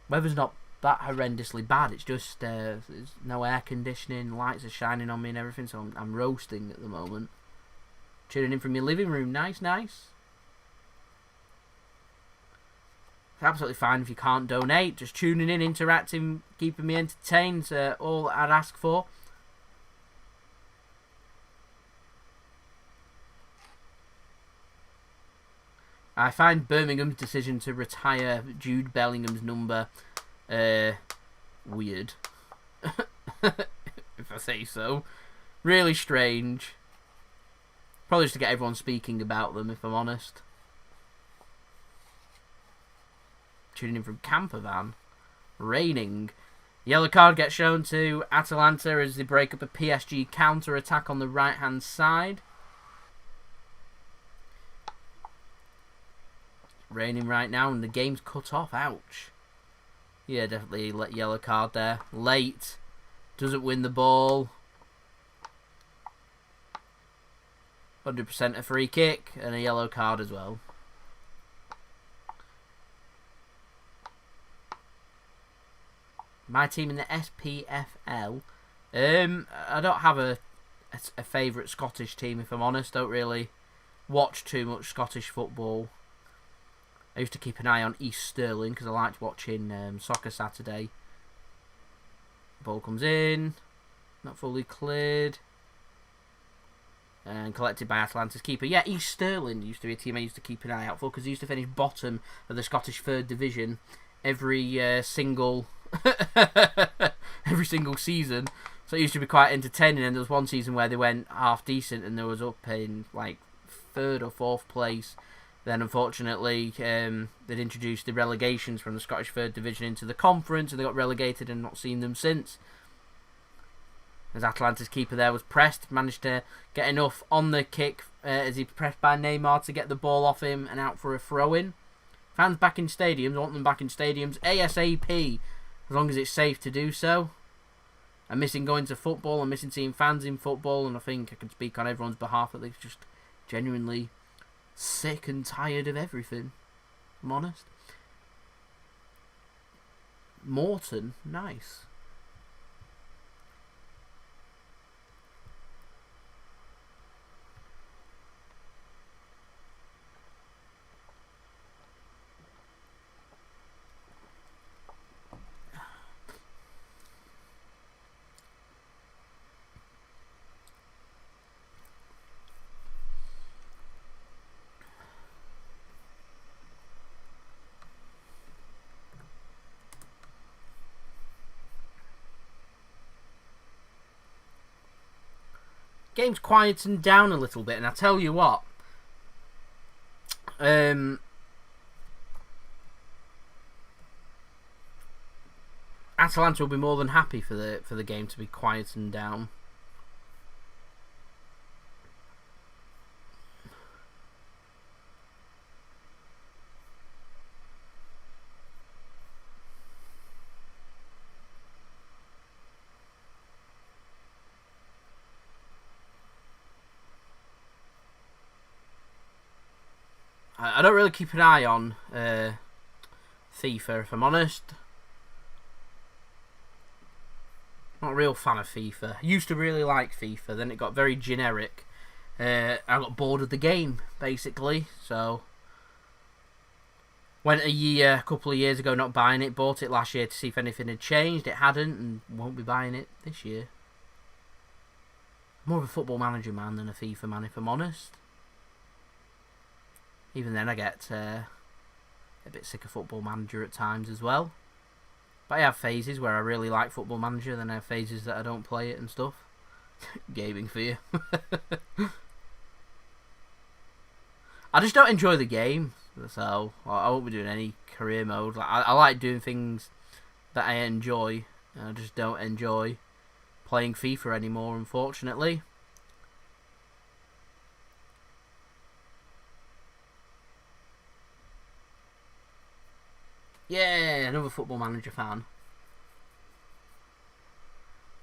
Weather's not that horrendously bad. It's just there's no air conditioning. Lights are shining on me and everything, so I'm roasting at the moment. Tuning in from your living room. Nice, nice. It's absolutely fine if you can't donate. Just tuning in, interacting, keeping me entertained. All I'd ask for. I find Birmingham's decision to retire Jude Bellingham's number weird. If I say so. Really strange. Probably just to get everyone speaking about them, if I'm honest. Tuning in from Campervan. Raining. Yellow card gets shown to Atalanta as they break up a PSG counter-attack on the right-hand side. Raining right now and the game's cut off. Ouch. Yeah, definitely yellow card there. Late. Doesn't win the ball. 100% a free kick and a yellow card as well. My team in the SPFL. I don't have a favourite Scottish team, if I'm honest. Don't really watch too much Scottish football. I used to keep an eye on East Sterling because I liked watching Soccer Saturday. Ball comes in, not fully cleared, and collected by Atalanta's keeper. Yeah, East Sterling used to be a team I used to keep an eye out for because they used to finish bottom of the Scottish Third Division every single every single season. So it used to be quite entertaining. And there was one season where they went half decent and they was up in like 3rd or 4th place. Then unfortunately they'd introduced the relegations from the Scottish Third Division into the conference and they got relegated and not seen them since. As Atalanta's keeper there was pressed, managed to get enough on the kick as he pressed by Neymar to get the ball off him and out for a throw-in. Fans back in stadiums, I want them back in stadiums ASAP, as long as it's safe to do so. I'm missing going to football, I'm missing seeing fans in football, and I think I can speak on everyone's behalf that they're just genuinely sick and tired of everything. I'm honest. Morton, nice. Game's quietened down a little bit, and I tell you what, Atalanta will be more than happy for the game to be quietened down. I don't really keep an eye on FIFA, if I'm honest. Not a real fan of FIFA. I used to really like FIFA, then it got very generic. I got bored of the game, basically. So, went a couple of years ago not buying it. Bought it last year to see if anything had changed. It hadn't, and won't be buying it this year. More of a Football Manager man than a FIFA man, if I'm honest. Even then I get a bit sick of Football Manager at times as well. But I have phases where I really like Football Manager, then I have phases that I don't play it and stuff. Gaming for you. I just don't enjoy the game, so I won't be doing any career mode. Like, I like doing things that I enjoy, and I just don't enjoy playing FIFA anymore, unfortunately. Yeah, another Football Manager fan.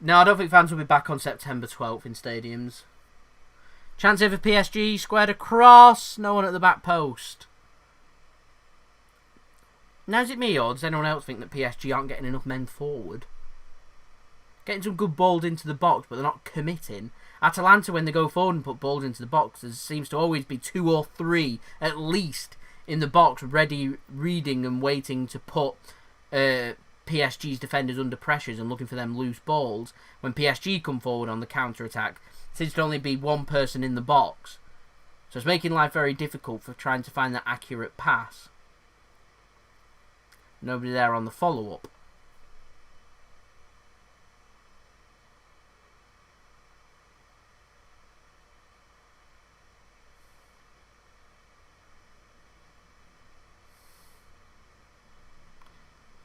No, I don't think fans will be back on September 12th in stadiums. Chance here for PSG, squared across, no one at the back post. Now is it me or does anyone else think that PSG aren't getting enough men forward? Getting some good balls into the box, but they're not committing. Atalanta, when they go forward and put balls into the box, there seems to always be 2 or 3 at least in the box, ready, reading and waiting to put PSG's defenders under pressures and looking for them loose balls. When PSG come forward on the counter-attack, there seems to only be 1 person in the box. So it's making life very difficult for trying to find that accurate pass. Nobody there on the follow-up.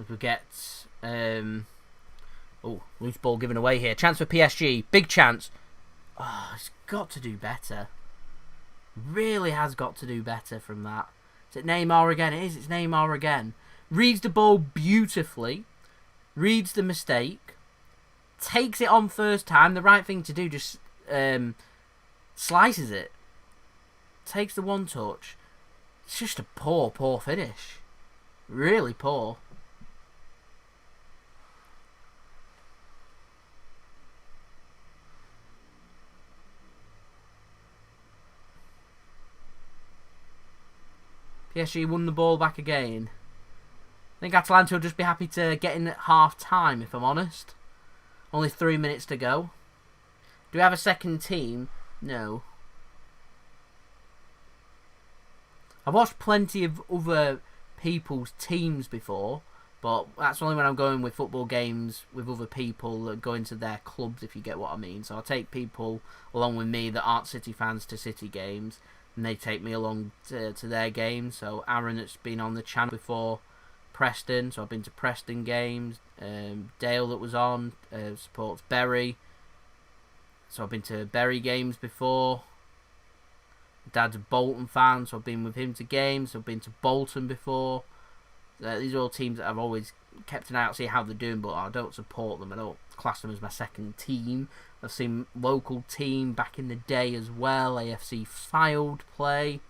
We get loose ball given away here. Chance for PSG. Big chance. Oh, it's got to do better. Really has got to do better from that. Is it Neymar again? It is. It's Neymar again. Reads the ball beautifully. Reads the mistake. Takes it on first time. The right thing to do. Just slices it. Takes the one touch. It's just a poor finish. Really poor. PSG won the ball back again. I think Atalanta will just be happy to get in at half time, if I'm honest. Only 3 minutes to go. Do we have a second team? No. I've watched plenty of other people's teams before, but that's only when I'm going with football games with other people, going to their clubs, if you get what I mean. So I'll take people along with me that aren't City fans to City games, and they take me along to their games. So Aaron, that's been on the channel before, Preston, so I've been to Preston games. Dale, that was on, supports Bury, so I've been to Bury games before. Dad's a Bolton fan, so I've been with him to games. I've been to Bolton before. These are all teams that I've always kept an eye out to see how they're doing, but I don't support them. I don't class them as my second team. I've seen local team back in the day as well, AFC Fylde play.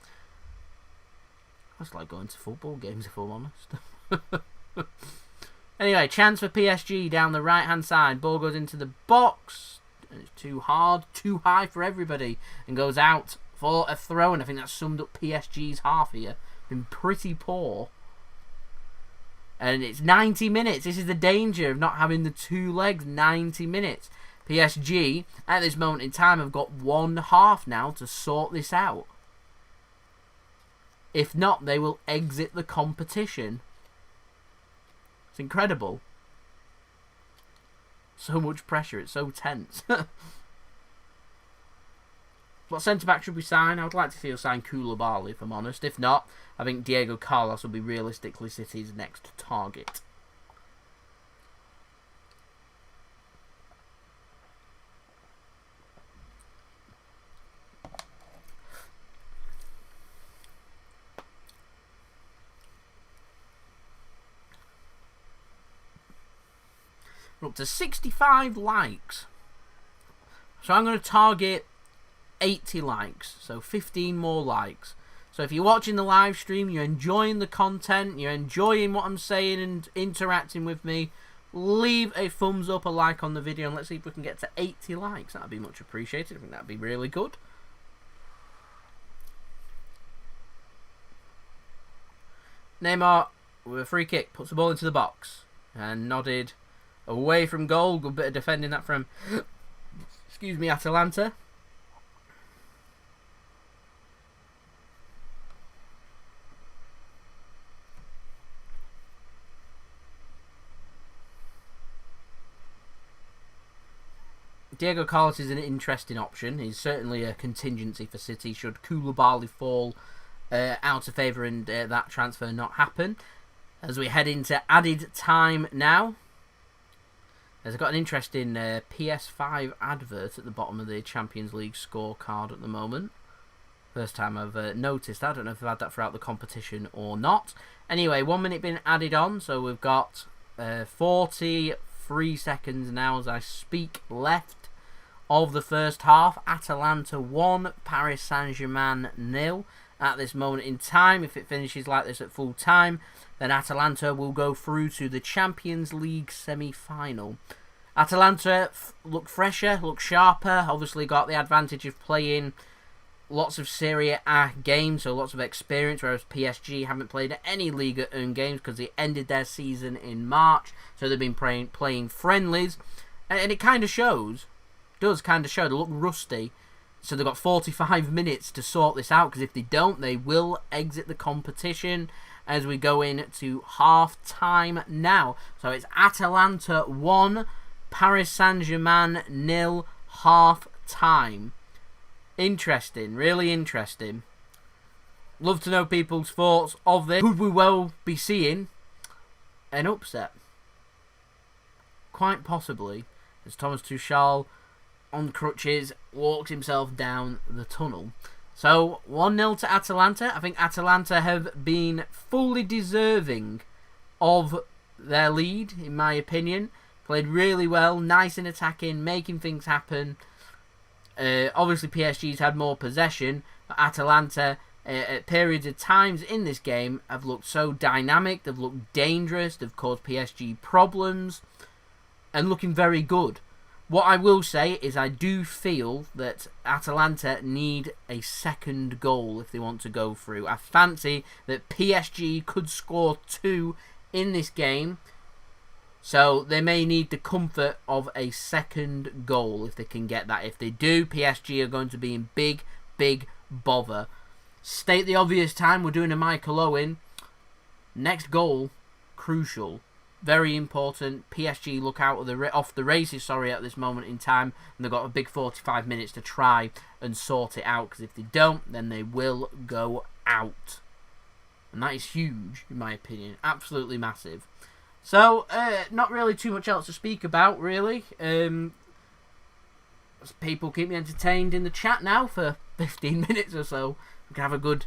I just like going to football games, if I'm honest. Anyway, chance for PSG down the right-hand side. Ball goes into the box. It's too hard, too high for everybody, and goes out for a throw. And I think that summed up PSG's half here. Been pretty poor. And it's 90 minutes. This is the danger of not having the two legs. 90 minutes. PSG, at this moment in time, have got one half now to sort this out. If not, they will exit the competition. It's incredible. So much pressure. It's so tense. What centre-back should we sign? I would like to see us sign Koulibaly, if I'm honest. If not, I think Diego Carlos will be realistically City's next target. We're up to 65 likes. So I'm going to target 80 likes, so 15 more likes. So if you're watching the live stream, you're enjoying the content, you're enjoying what I'm saying and interacting with me, leave a thumbs up, a like on the video, and let's see if we can get to 80 likes. That'd be much appreciated. I think that'd be really good. Neymar with a free kick puts the ball into the box and nodded away from goal. Good bit of defending that from excuse me, Atalanta. Diego Carlos is an interesting option. He's certainly a contingency for City should Koulibaly fall out of favour and that transfer not happen. As we head into added time now. I've got an interesting PS5 advert at the bottom of the Champions League scorecard at the moment. First time I've noticed. I don't know if I've had that throughout the competition or not. Anyway, 1 minute been added on, so we've got 43 seconds now as I speak left of the first half. Atalanta 1, Paris Saint-Germain 0. At this moment in time, if it finishes like this at full time, then Atalanta will go through to the Champions League semi-final. Atalanta look fresher, look sharper, obviously got the advantage of playing lots of Serie A games, so lots of experience, whereas PSG haven't played any Liga 1 games because they ended their season in March, so they've been playing friendlies, and it kind of shows. Does kind of show. They look rusty, so they've got 45 minutes to sort this out, because if they don't, they will exit the competition as we go into half time now. So it's Atalanta 1, Paris Saint-Germain 0, half time. Interesting, really interesting. Love to know people's thoughts of this. Could we well be seeing an upset? Quite possibly, as Thomas Tuchel on crutches walks himself down the tunnel. So 1-0 to Atalanta. I think Atalanta have been fully deserving of their lead, in my opinion. Played really well, nice in attacking, making things happen. Obviously PSG's had more possession, but Atalanta at periods of times in this game have looked so dynamic, they've looked dangerous, they've caused PSG problems, and looking very good. What I will say is I do feel that Atalanta need a second goal if they want to go through. I fancy that PSG could score 2 in this game. So they may need the comfort of a second goal if they can get that. If they do, PSG are going to be in big, big bother. State the obvious time, we're doing a Michael Owen. Next goal, crucial. Very important. PSG look out of off the races, at this moment in time. And they've got a big 45 minutes to try and sort it out. Because if they don't, then they will go out. And that is huge, in my opinion. Absolutely massive. So, not really too much else to speak about, really. People keep me entertained in the chat now for 15 minutes or so. We can have a good,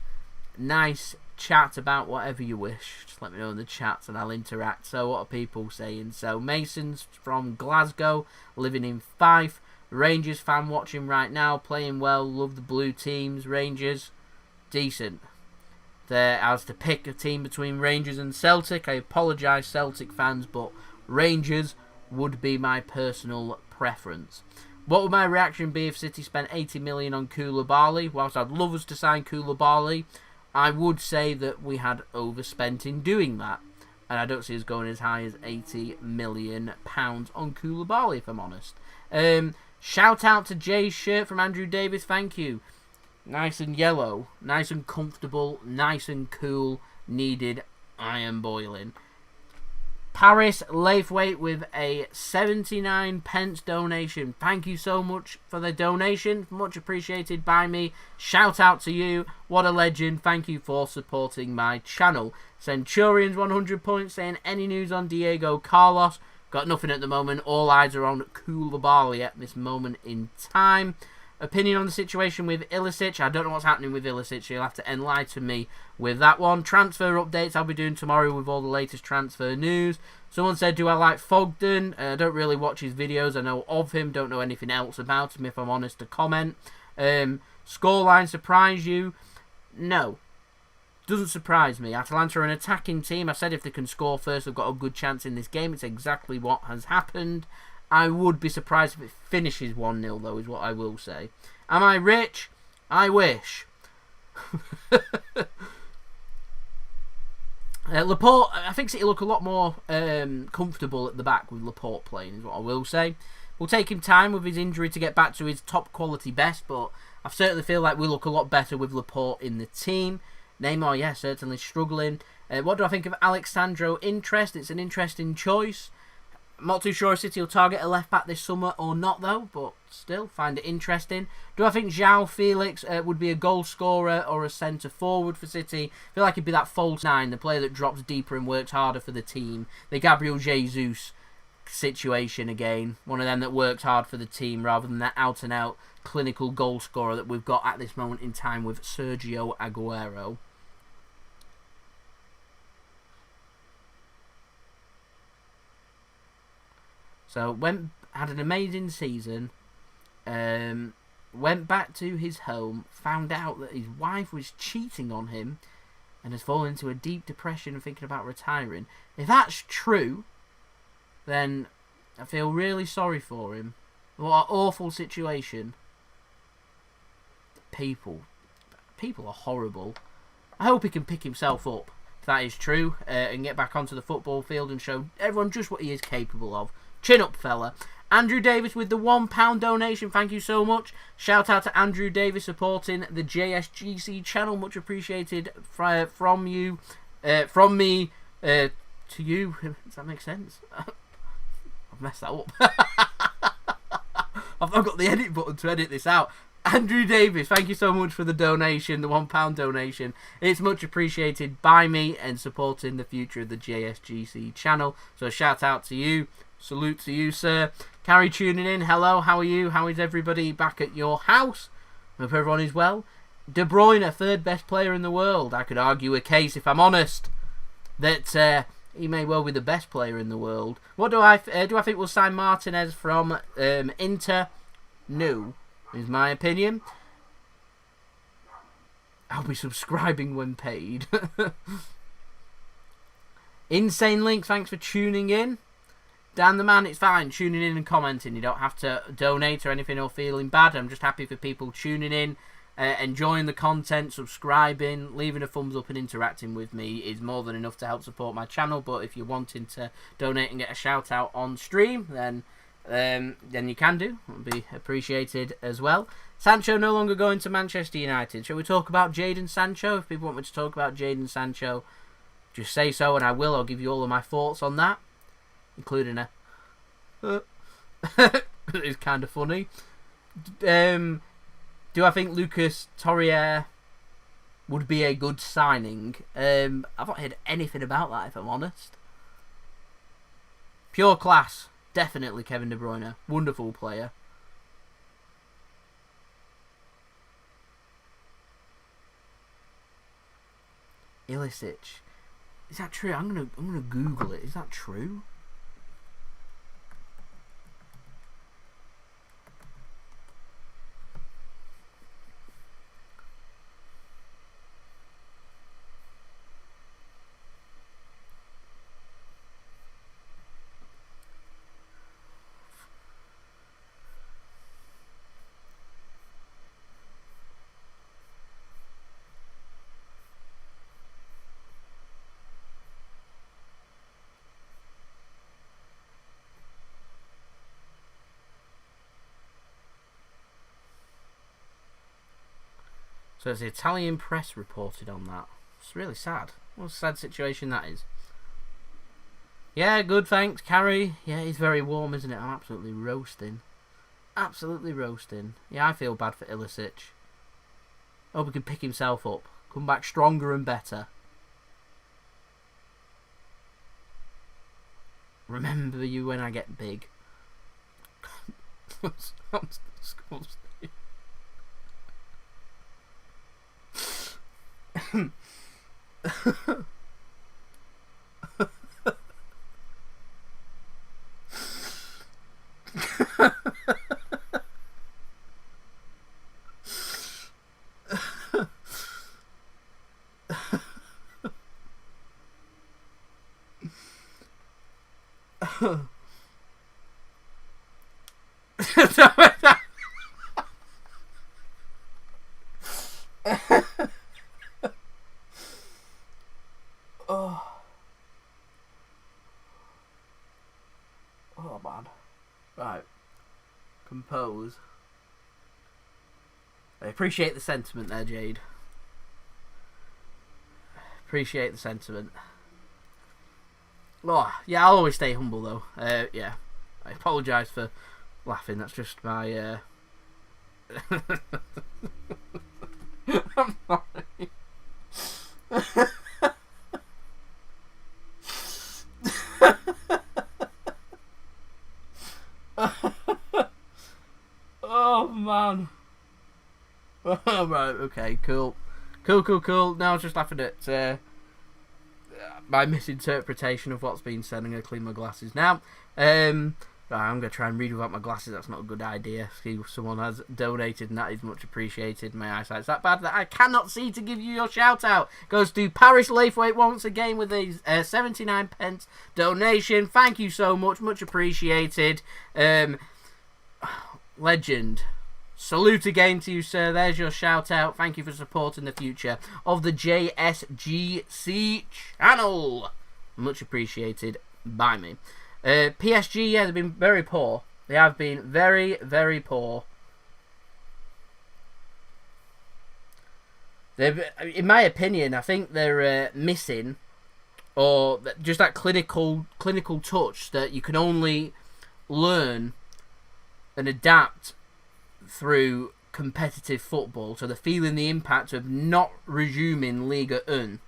nice chat about whatever you wish. Just let me know in the chat and I'll interact. So, what are people saying? So, Mason's from Glasgow, living in Fife. Rangers fan watching right now, playing well. Love the blue teams. Rangers, decent. There, as to pick a team between Rangers and Celtic, I apologise, Celtic fans, but Rangers would be my personal preference. What would my reaction be if City spent 80 million on Koulibaly? Whilst I'd love us to sign Koulibaly, I would say that we had overspent in doing that. And I don't see us going as high as £80 million on Koulibaly, if I'm honest. Shout out to Jay's shirt from Andrew Davis, thank you. Nice and yellow, nice and comfortable, nice and cool, needed, iron boiling. Paris Laithwaite with a 79 pence donation. Thank you so much for the donation. Much appreciated by me. Shout out to you. What a legend. Thank you for supporting my channel. Centurions 100 points saying any news on Diego Carlos. Got nothing at the moment. All eyes are on Koulibaly at this moment in time. Opinion on the situation with Iličić. I don't know what's happening with Iličić. You'll have to enlighten me with that one. Transfer updates I'll be doing tomorrow with all the latest transfer news. Someone said, do I like Fogden? I don't really watch his videos. I know of him. Don't know anything else about him, if I'm honest, to comment. Scoreline surprise you? No. Doesn't surprise me. Atalanta are an attacking team. I said if they can score first, they've got a good chance in this game. It's exactly what has happened. I would be surprised if it finishes 1-0, though, is what I will say. Am I rich? I wish. Laporte, I think City look a lot more comfortable at the back with Laporte playing, is what I will say. We'll take him time with his injury to get back to his top quality best, but I certainly feel like we look a lot better with Laporte in the team. Neymar, yeah, certainly struggling. What do I think of Alexandro Interest? It's an interesting choice. I'm not too sure if City will target a left-back this summer or not, though, but still, find it interesting. Do I think João Felix would be a goal scorer or a centre-forward for City? I feel like he'd be that false 9, the player that drops deeper and works harder for the team. The Gabriel Jesus situation again. One of them that works hard for the team rather than that out-and-out clinical goal scorer that we've got at this moment in time with Sergio Aguero. So, had an amazing season, went back to his home, found out that his wife was cheating on him, and has fallen into a deep depression and thinking about retiring. If that's true, then I feel really sorry for him. What an awful situation. People are horrible. I hope he can pick himself up, if that is true, and get back onto the football field and show everyone just what he is capable of. Chin up, fella. Andrew Davis with the £1 donation. Thank you so much. Shout out to Andrew Davis supporting the JSGC channel. Much appreciated from you, from me to you. Does that make sense? I've messed that up. I've not got the edit button to edit this out. Andrew Davis, thank you so much for the donation, the £1 donation. It's much appreciated by me and supporting the future of the JSGC channel. So shout out to you. Salute to you, sir. Carrie tuning in. Hello, how are you? How is everybody back at your house? Hope everyone is well. De Bruyne, third best player in the world. I could argue a case, if I'm honest, that he may well be the best player in the world. What do I think we'll sign Martinez from Inter? No, is my opinion. I'll be subscribing when paid. Insane Link, thanks for tuning in. Dan the Man, it's fine. Tuning in and commenting. You don't have to donate or anything or feeling bad. I'm just happy for people tuning in, enjoying the content, subscribing, leaving a thumbs up and interacting with me is more than enough to help support my channel. But if you're wanting to donate and get a shout out on stream, then you can do. It'll be appreciated as well. Sancho no longer going to Manchester United. Shall we talk about Jadon Sancho? If people want me to talk about Jadon Sancho, just say so and I will. I'll give you all of my thoughts on that, including a it's kind of funny. Do I think Lucas Torreira would be a good signing? I've not heard anything about that, if I'm honest. Pure class. Definitely Kevin De Bruyne. Wonderful player. Iličić. Is that true? I'm gonna Google it. Is that true? So as the Italian press reported on that. It's really sad. What a sad situation that is. Yeah, good, thanks, Carrie. Yeah, it's very warm, isn't it? I'm absolutely roasting. Absolutely roasting. Yeah, I feel bad for Iličić. Hope he can pick himself up. Come back stronger and better. Remember you when I get big. Sounds disgusting. Oh man. Right. Compose. I appreciate the sentiment there, Jade. Appreciate the sentiment. Oh, yeah, I'll always stay humble though. Yeah. I apologise for laughing, that's just my I'm sorry. Oh man. Oh, right, okay, cool. Cool. Now I was just laughing at my misinterpretation of what's been said. I'm going to clean my glasses now. Right, I'm going to try and read without my glasses. That's not a good idea. See if someone has donated, and that is much appreciated. My eyesight's that bad that I cannot see to give you your shout out. Goes to Parish Laithwaite once again with a 79 pence donation. Thank you so much appreciated. Legend. Salute again to you, sir. There's your shout out. Thank you for supporting the future of the JSGC channel. Much appreciated by me. PSG, yeah, they've been very poor. They have been very, very poor. In my opinion, I think they're missing, or just that clinical touch that you can only learn and adapt through competitive football. So they're feeling the impact of not resuming Liga 1.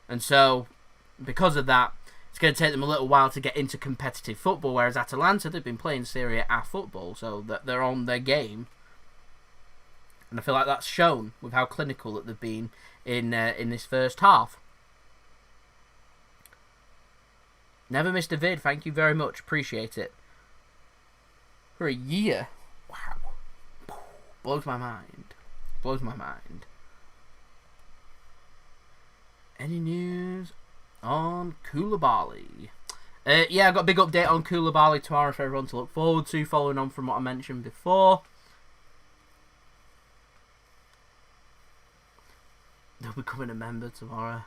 And so, because of that, it's going to take them a little while to get into competitive football, whereas Atalanta, they've been playing Serie A football, so that they're on their game. And I feel like that's shown with how clinical that they've been in this first half. Never missed a vid, thank you very much, appreciate it. For a year. Wow. Blows my mind. Blows my mind. Any news on Koulibaly? Yeah, I've got a big update on Koulibaly tomorrow for everyone to look forward to, following on from what I mentioned before. They'll be becoming a member tomorrow.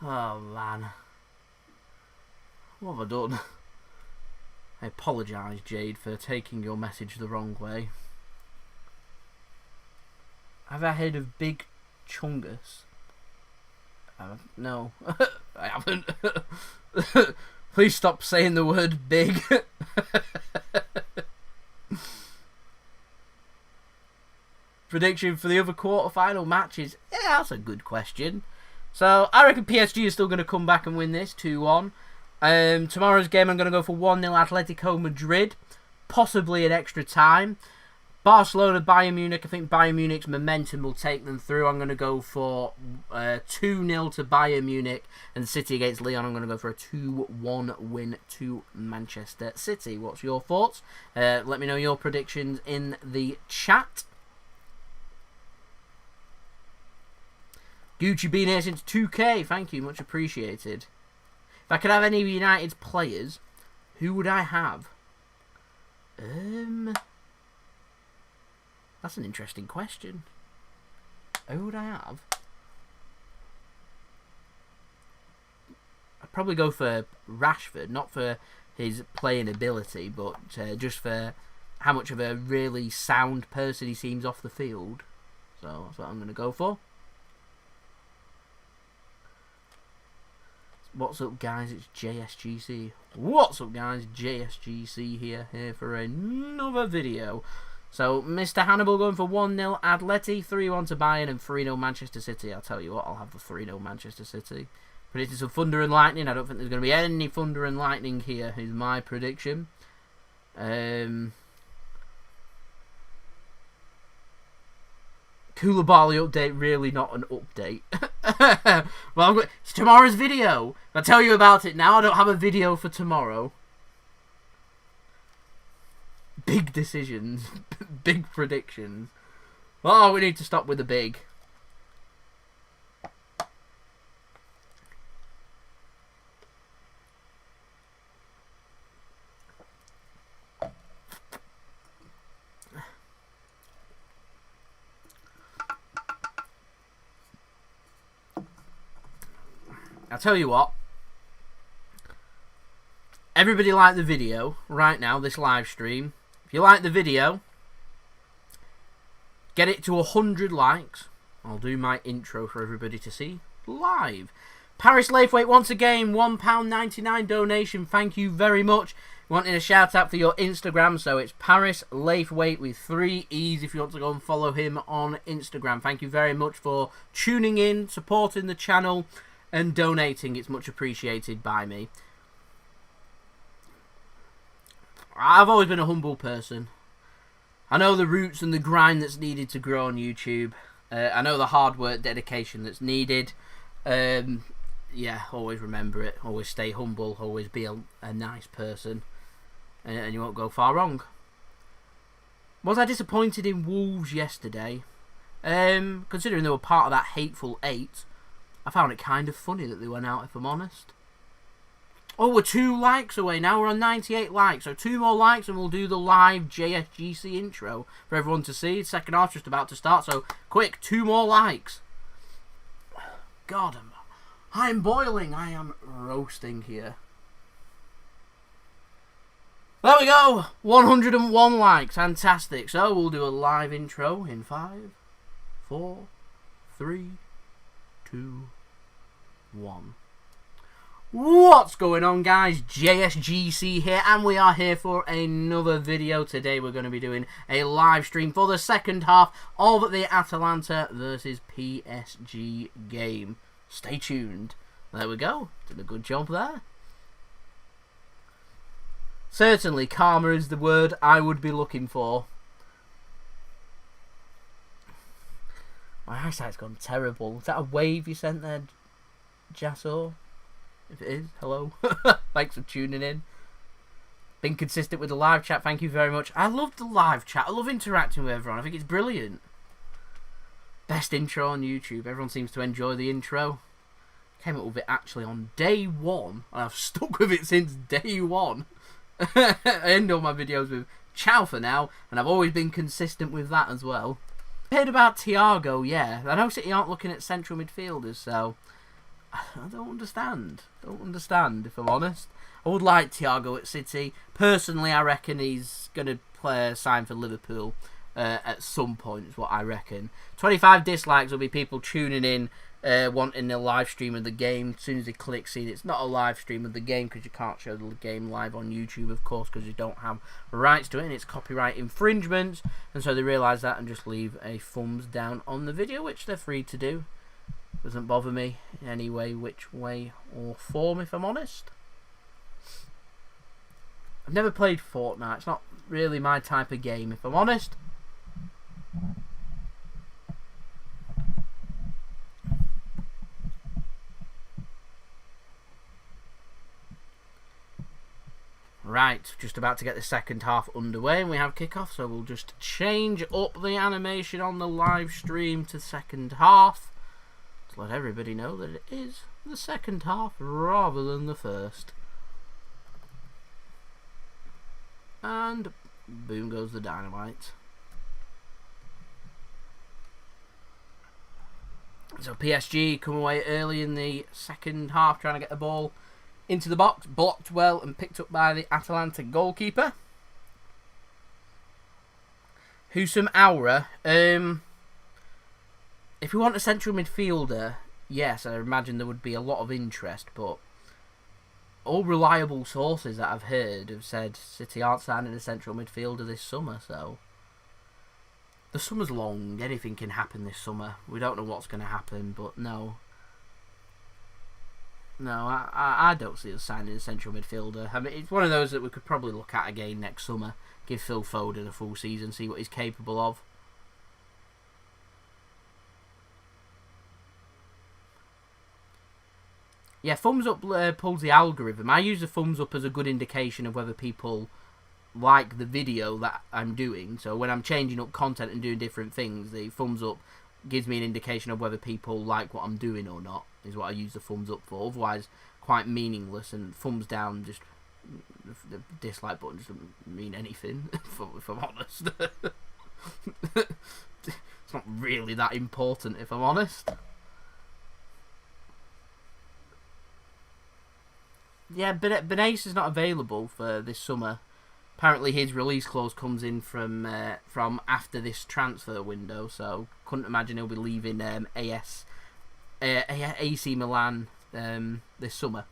Oh, man. What have I done? I apologise, Jade, for taking your message the wrong way. Have I heard of Big Chungus? No, I haven't. Please stop saying the word big. Prediction for the other quarter-final matches? Yeah, that's a good question. So, I reckon PSG is still going to come back and win this 2-1. Tomorrow's game, I'm going to go for 1-0 Atletico Madrid. Possibly an extra time. Barcelona, Bayern Munich. I think Bayern Munich's momentum will take them through. I'm going to go for 2-0 to Bayern Munich. And City against Lyon, I'm going to go for a 2-1 win to Manchester City. What's your thoughts? Let me know your predictions in the chat. Gucci being here since 2K. Thank you. Much appreciated. If I could have any of United's players, who would I have? That's an interesting question. Who would I have? I'd probably go for Rashford, not for his playing ability, but just for how much of a really sound person he seems off the field. So that's what I'm going to go for. What's up, guys? It's JSGC. What's up, guys? JSGC here for another video. So, Mr. Hannibal going for 1-0 Atleti, 3-1 to Bayern, and 3-0 Manchester City. I'll tell you what, I'll have the 3-0 Manchester City. Predicted some thunder and lightning. I don't think there's going to be any thunder and lightning here, is my prediction. Koulibaly update, really not an update. Well, it's tomorrow's video. I'll tell you about it now. I don't have a video for tomorrow. Big decisions. Big predictions. Oh, we need to stop with the big. I'll tell you what. Everybody like the video right now, this live stream. If you like the video, get it to 100 likes. I'll do my intro for everybody to see live. Paris Laithwaite once again, £1.99 donation. Thank you very much. Wanting a shout out for your Instagram, so it's Paris Laithwaite with 3 E's if you want to go and follow him on Instagram. Thank you very much for tuning in, supporting the channel, and donating. It's much appreciated by me. I've always been a humble person. I know the roots and the grind that's needed to grow on YouTube. I know the hard work, dedication that's needed. Yeah, always remember it. Always stay humble. Always be a nice person. And you won't go far wrong. Was I disappointed in Wolves yesterday? Considering they were part of that hateful 8, I found it kind of funny that they went out, if I'm honest. Oh, we're 2 likes away now. We're on 98 likes. So 2 more likes and we'll do the live JSGC intro for everyone to see. Second half's just about to start. So quick, 2 more likes. God, I'm boiling. I am roasting here. There we go. 101 likes. Fantastic. So we'll do a live intro in 5, 4, 3, 2, 1. What's going on, guys? JSGC here, and we are here for another video. Today we're going to be doing a live stream for the second half of the Atalanta versus PSG game. Stay tuned. There we go. Did a good job there. Certainly, karma is the word I would be looking for. My eyesight's gone terrible. Is that a wave you sent there, Jasso? If it is, hello. Thanks for tuning in. Been consistent with the live chat. Thank you very much. I love the live chat. I love interacting with everyone. I think it's brilliant. Best intro on YouTube. Everyone seems to enjoy the intro. Came up with it actually on day one, and I've stuck with it since day one. I end all my videos with ciao for now, and I've always been consistent with that as well. I heard about Thiago, yeah. I know City aren't looking at central midfielders, so I don't understand. If I'm honest. I would like Thiago at City. Personally, I reckon he's going to sign for Liverpool at some point, is what I reckon. 25 dislikes will be people tuning in, wanting a live stream of the game. As soon as they click, see it's not a live stream of the game because you can't show the game live on YouTube, of course, because you don't have rights to it and it's copyright infringement. And so they realise that and just leave a thumbs down on the video, which they're free to do. Doesn't bother me in any way, which way or form, if I'm honest. I've never played Fortnite. It's not really my type of game, if I'm honest. Right, just about to get the second half underway and we have kickoff, so we'll just change up the animation on the live stream to second half to let everybody know that it is the second half rather than the first. And boom goes the dynamite. So PSG come away early in the second half trying to get the ball into the box, blocked well and picked up by the Atalanta goalkeeper. Husam Aura. If we want a central midfielder, yes, I imagine there would be a lot of interest, but all reliable sources that I've heard have said City aren't signing a central midfielder this summer, so the summer's long, anything can happen this summer. We don't know what's going to happen, but no, I don't see us signing a central midfielder. I mean, it's one of those that we could probably look at again next summer, give Phil Foden a full season, see what he's capable of. Yeah, thumbs up pulls the algorithm. I use the thumbs up as a good indication of whether people like the video that I'm doing. So when I'm changing up content and doing different things, the thumbs up gives me an indication of whether people like what I'm doing or not, is what I use the thumbs up for. Otherwise, quite meaningless, and thumbs down, just the dislike button doesn't mean anything, if I'm honest. It's not really that important, if I'm honest. Yeah, Benace is not available for this summer. Apparently his release clause comes in from after this transfer window, so couldn't imagine he'll be leaving AC Milan this summer.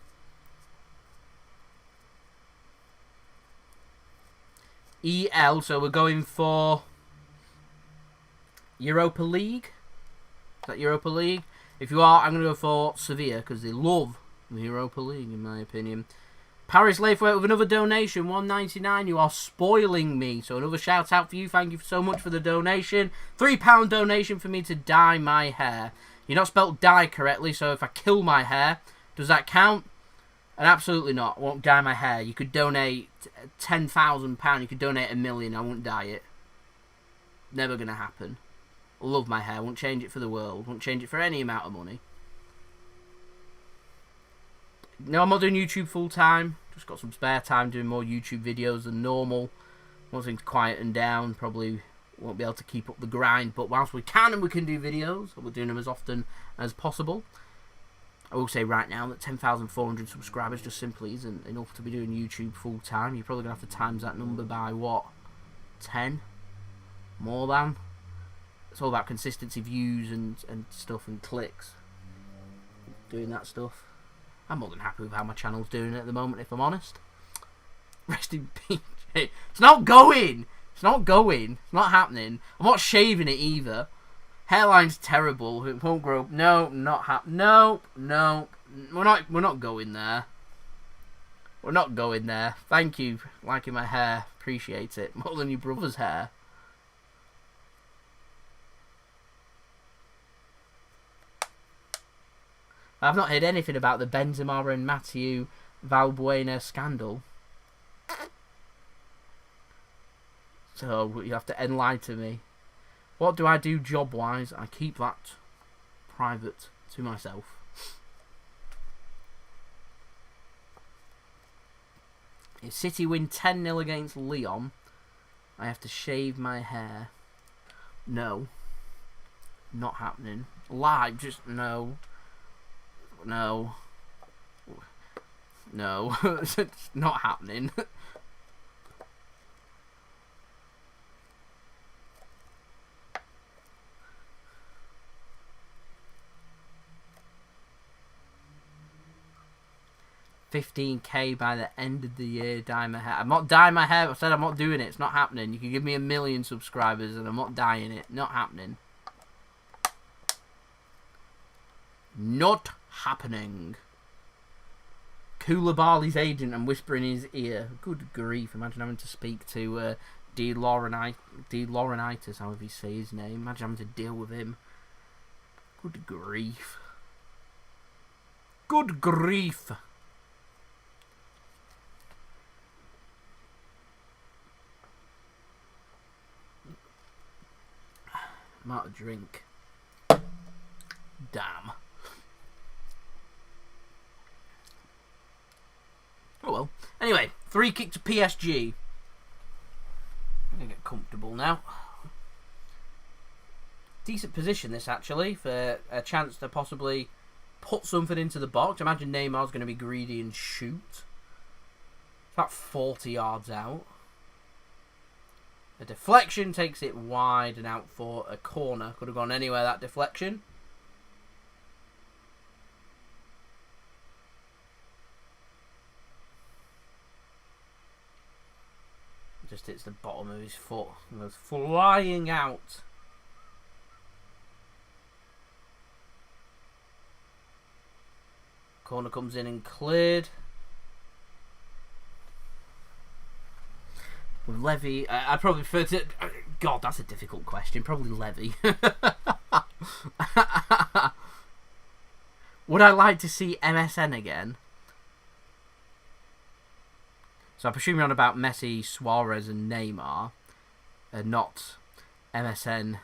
EL, so we're going for Europa League. Is that Europa League? If you are, I'm going to go for Sevilla because they love the Europa League, in my opinion. Paris Leifway with another donation, $1.99. You are spoiling me. So another shout out for you. Thank you so much for the donation. £3 donation for me to dye my hair. You're not spelt dye correctly, so if I kill my hair, does that count? And absolutely not. I won't dye my hair. You could donate £10,000. You could donate $1 million. I won't dye it. Never going to happen. I love my hair. Won't change it for the world. Won't change it for any amount of money. No, I'm not doing YouTube full time. Just got some spare time doing more YouTube videos than normal. Once things quieten down, probably won't be able to keep up the grind. But whilst we can and we can do videos, we're doing them as often as possible. I will say right now that 10,400 subscribers just simply isn't enough to be doing YouTube full time. You're probably going to have to times that number by what? 10? More than? It's all about consistency, views and stuff and clicks. Doing that stuff. I'm more than happy with how my channel's doing at the moment, if I'm honest. Rest in peace. It's not going. It's not going. It's not happening. I'm not shaving it either. Hairline's terrible. It won't grow. No, not happening. No. We're not going there. We're not going there. Thank you for liking my hair. Appreciate it more than your brother's hair. I've not heard anything about the Benzema and Mathieu Valbuena scandal. So you have to enlighten me. What do I do job-wise? I keep that private to myself. If City win 10-0 against Lyon, I have to shave my hair. No. Not happening. Live, just no. No. No. It's not happening. $15K by the end of the year. Dye my hair. I'm not dyeing my hair. I said I'm not doing it. It's not happening. You can give me 1 million subscribers and I'm not dyeing it. Not happening. Not happening. Koulibaly's agent and whispering in his ear. Good grief. Imagine having to speak to D. Laurinaitis, however you say his name. Imagine having to deal with him. Good grief. Good grief. I'm out of drink. Damn. Oh well. Anyway, free kick to PSG. I'm going to get comfortable now. Decent position this actually, for a chance to possibly put something into the box. Imagine Neymar's going to be greedy and shoot. It's about 40 yards out. A deflection takes it wide and out for a corner. Could have gone anywhere, that deflection. Just hits the bottom of his foot and goes flying out. Corner comes in and cleared. With Levy, I'd probably prefer to... God, that's a difficult question. Probably Levy. Would I like to see MSN again? So I presume you're on about Messi, Suarez and Neymar. And not MSN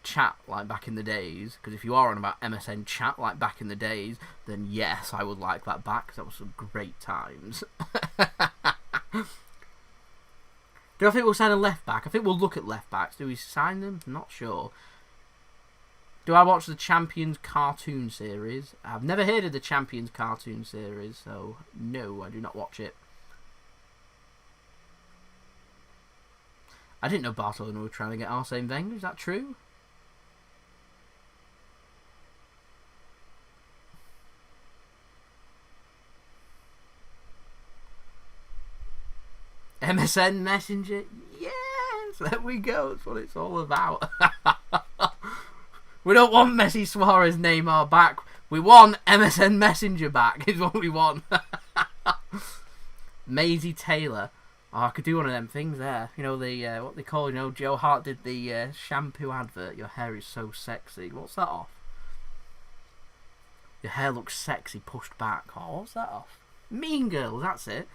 chat like back in the days. Because if you are on about MSN chat like back in the days, then yes, I would like that back. Because that was some great times. Do I think we'll sign a left back? I think we'll look at left backs. Do we sign them? Not sure. Do I watch the Champions cartoon series? I've never heard of the Champions cartoon series, so no, I do not watch it. I didn't know Barcelona were trying to get Arsene Wenger. Is that true? MSN Messenger, yes, there we go. That's what it's all about. We don't want Messi, Suarez, Neymar back. We want MSN Messenger back. Is what we want. Maisie Taylor. Oh, I could do one of them things there. You know the what they call. You know, Joe Hart did the shampoo advert. Your hair is so sexy. What's that off? Your hair looks sexy pushed back. Oh, what's that off? Mean Girls. That's it.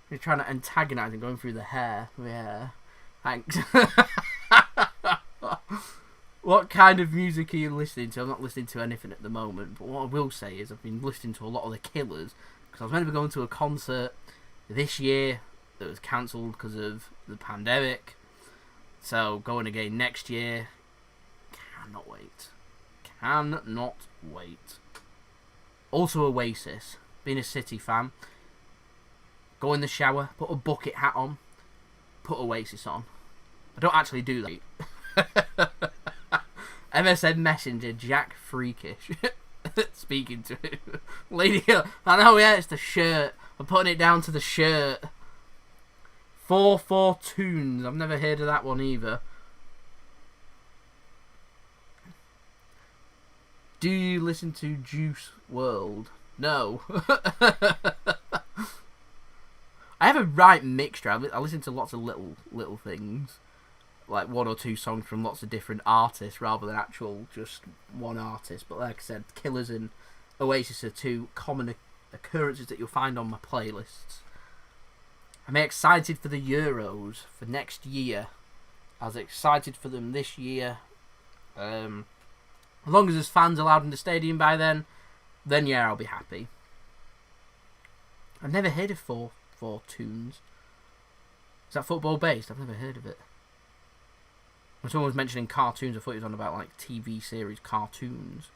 You're trying to antagonise and going through the hair. Yeah. Thanks. What kind of music are you listening to? I'm not listening to anything at the moment, but what I will say is I've been listening to a lot of the Killers, because I was meant to be going to a concert this year that was cancelled because of the pandemic. So going again next year. Cannot wait. Cannot wait. Also Oasis. Being a City fan. Go in the shower, put a bucket hat on, put Oasis on. I don't actually do that. MSN Messenger, Jack Freakish. Speaking to him. Lady, I know, yeah, it's the shirt. I'm putting it down to the shirt. 4 Tunes. I've never heard of that one either. Do you listen to Juice WRLD? No. I have a right mixture. I listen to lots of little things, like 1 or 2 songs from lots of different artists rather than actual just one artist. But like I said, Killers and Oasis are 2 common occurrences that you'll find on my playlists. I'm excited for the Euros for next year. I was excited for them this year. As long as there's fans allowed in the stadium by then yeah, I'll be happy. I've never heard of 4 Tunes. Is that football based? I've never heard of it. When someone was mentioning cartoons, I thought he was on about like TV series cartoons.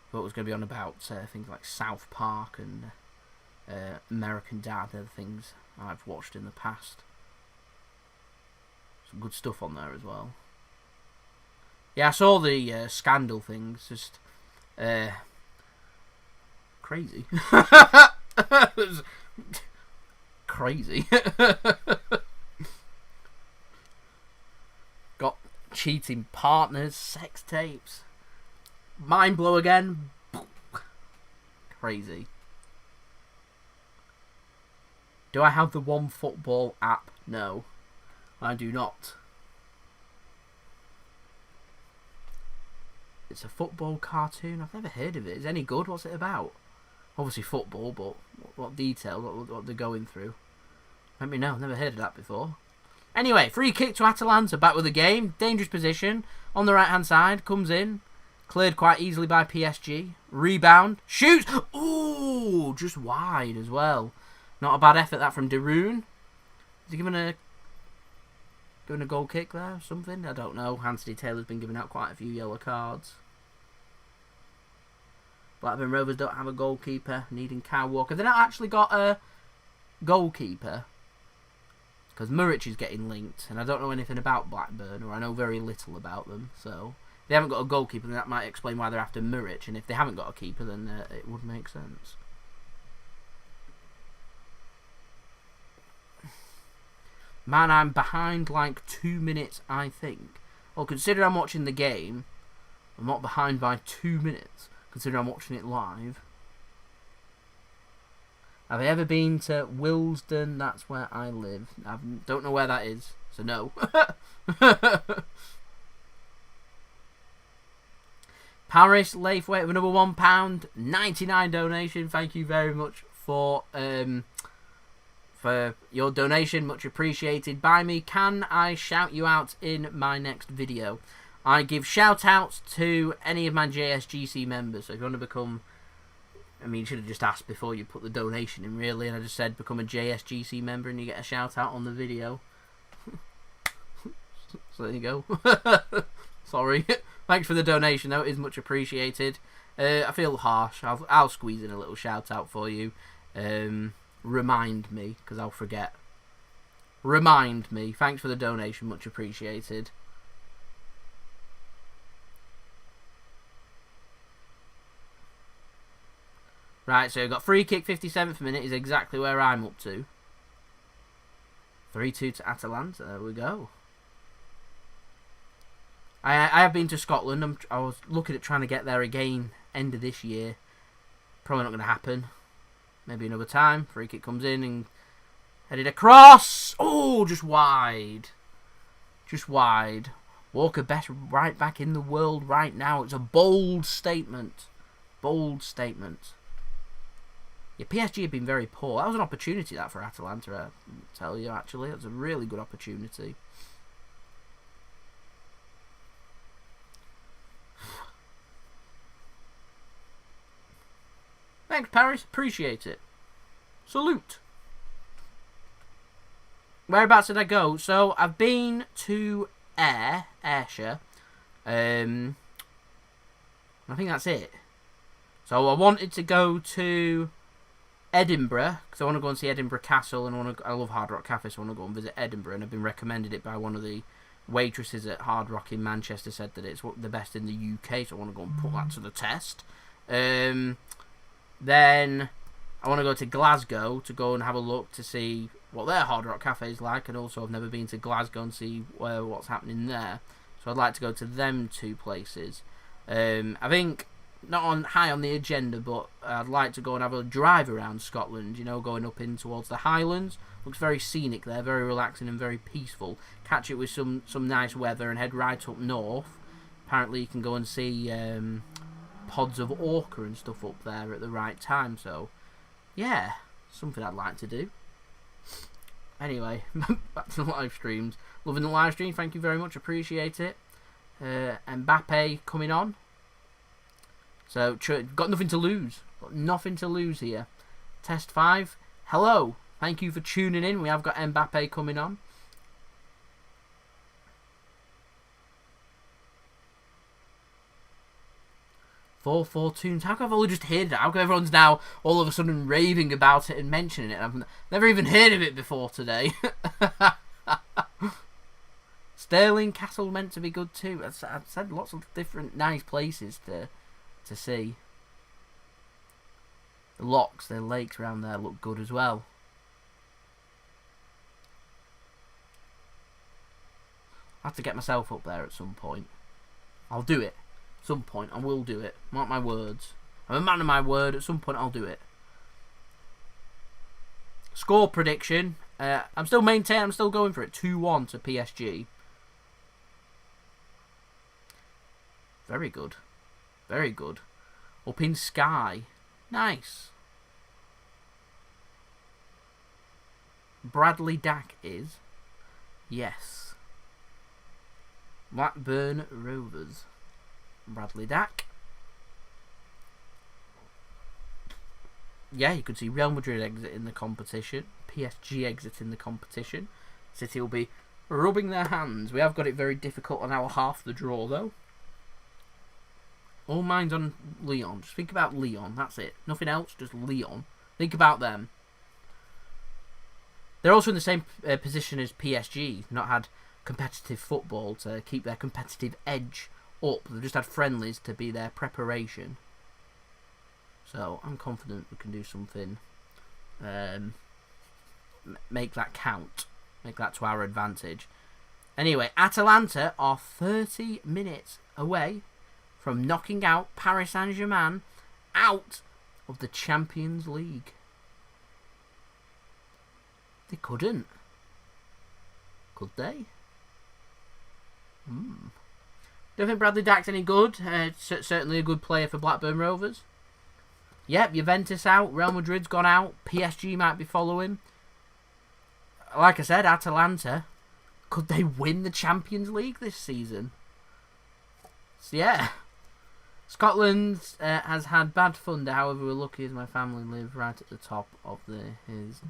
I thought it was going to be on about things like South Park and American Dad. They're the things I've watched in the past. Some good stuff on there as well. Yeah, I saw the scandal things. Just crazy. Crazy. Got cheating partners, sex tapes. Mind blow again. Crazy. Do I have the OneFootball app? No, I do not. It's a football cartoon. I've never heard of it. Is it any good? What's it about? Obviously football, but what detail? What they're going through? Let me know. Never heard of that before. Anyway, free kick to Atalanta. Back with the game. Dangerous position. On the right-hand side. Comes in. Cleared quite easily by PSG. Rebound. Shoots. Ooh, just wide as well. Not a bad effort that from De Roon. Is he giving a goal kick there or something? I don't know. Anthony Taylor's been giving out quite a few yellow cards. Blackburn Rovers don't have a goalkeeper. Needing Kyle Walker. They've not actually got a goalkeeper. Because Muric is getting linked. And I don't know anything about Blackburn. Or I know very little about them. So if they haven't got a goalkeeper, then that might explain why they're after Muric. And if they haven't got a keeper, then it would make sense. Man, I'm behind like 2 minutes, I think. Well, considering I'm watching the game, I'm not behind by 2 minutes, considering I'm watching it live. Have I ever been to Willesden? That's where I live. I don't know where that is, so no. Paris, Laithwaite with another £1.99 donation. Thank you very much for your donation, much appreciated by me. Can I shout you out in my next video? I give shout outs to any of my JSGC members. So if you want to become, I mean, you should have just asked before you put the donation in, really, and I just said become a JSGC member and you get a shout out on the video. So there you go. Sorry. Thanks for the donation though, it is much appreciated. I feel harsh. I'll squeeze in a little shout out for you. Remind me, because I'll forget. Remind me. Thanks for the donation, much appreciated. Right, so we've got free kick, 57th minute is exactly where I'm up to. 3-2 to Atalanta, there we go. I have been to Scotland. I was looking at trying to get there again end of this year. Probably not going to happen. Maybe another time. Free kick comes in and headed across. Oh, just wide. Just wide. Walker best right back in the world right now. It's a bold statement. Bold statement. Yeah, PSG have been very poor. That was an opportunity that for Atalanta, I tell you, actually. It was a really good opportunity. Thanks, Paris. Appreciate it. Salute. Whereabouts did I go? So, I've been to Ayrshire. I think that's it. So, I wanted to go to Edinburgh, because I want to go and see Edinburgh Castle, and I love Hard Rock Cafe, so I want to go and visit Edinburgh, and I've been recommended it by one of the waitresses at Hard Rock in Manchester, said that it's the best in the UK, so I want to go and put that to the test. Then I want to go to Glasgow to go and have a look to see what their Hard Rock Cafe is like, and also I've never been to Glasgow and see what's happening there. So I'd like to go to them two places. I think not high on the agenda, but I'd like to go and have a drive around Scotland, you know, going up in towards the Highlands. Looks very scenic there, very relaxing and very peaceful. Catch it with some nice weather and head right up north. Apparently you can go and see pods of orca and stuff up there at the right time, so yeah, something I'd like to do. Anyway, back to the live streams. Loving the live stream, thank you very much, appreciate it. Mbappé coming on. So, got nothing to lose. Got nothing to lose here. Test 5. Hello. Thank you for tuning in. We have got Mbappé coming on. 4-4-2. How come I've only just heard it? How come everyone's now all of a sudden raving about it and mentioning it? I've never even heard of it before today. Stirling Castle meant to be good too. I've said lots of different nice places to see. The locks, the lakes around there look good as well. I have to get myself up there at some point. I'll do it. At some point, I will do it. Mark my words. I'm a man of my word. At some point, I'll do it. Score prediction. I'm still maintaining. I'm still going for it. 2-1 to PSG. Very good. Very good. Up in sky. Nice. Bradley Dack is. Yes. Blackburn Rovers. Bradley Dack. Yeah, you could see Real Madrid exiting the competition. PSG exiting the competition. City will be rubbing their hands. We have got it very difficult on our half the draw, though. All minds on Lyon. Just think about Lyon. That's it. Nothing else. Just Lyon. Think about them. They're also in the same position as PSG. Not had competitive football to keep their competitive edge up. They've just had friendlies to be their preparation. So I'm confident we can do something. Make that count. Make that to our advantage. Anyway, Atalanta are 30 minutes away from knocking out Paris Saint-Germain out of the Champions League. They couldn't. Could they? Don't think Bradley Dack's any good. Certainly a good player for Blackburn Rovers. Yep, Juventus out. Real Madrid's gone out. PSG might be following. Like I said, Atalanta. Could they win the Champions League this season? So yeah. Scotland has had bad thunder. However, we're lucky as my family live right at the top of his.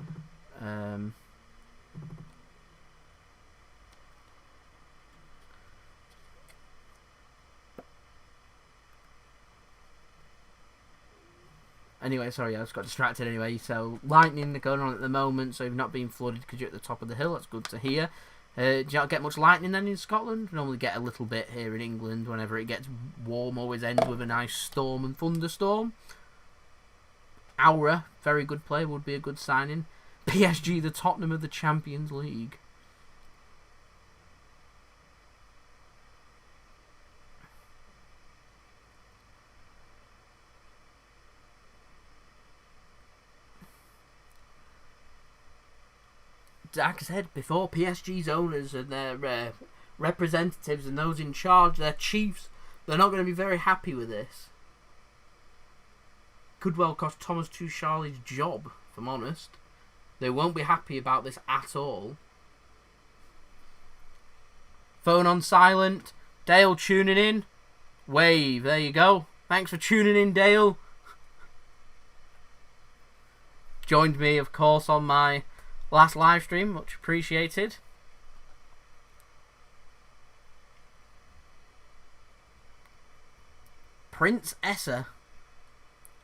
Anyway, sorry, I just got distracted anyway. So, lightning going on at the moment, so you've not been flooded because you're at the top of the hill. That's good to hear. Do you not get much lightning then in Scotland? We normally get a little bit here in England. Whenever it gets warm, always ends with a nice storm and thunderstorm. Aura, very good player, would be a good signing. PSG, the Tottenham of the Champions League. Like I said before, PSG's owners and their representatives and those in charge, their chiefs, they're not going to be very happy with this. Could well cost Thomas Tuchel's job, if I'm honest. They won't be happy about this at all. Phone on silent. Dale tuning in. Wave. There you go. Thanks for tuning in, Dale. Joined me, of course, on my last live stream. Much appreciated. Prince Essa.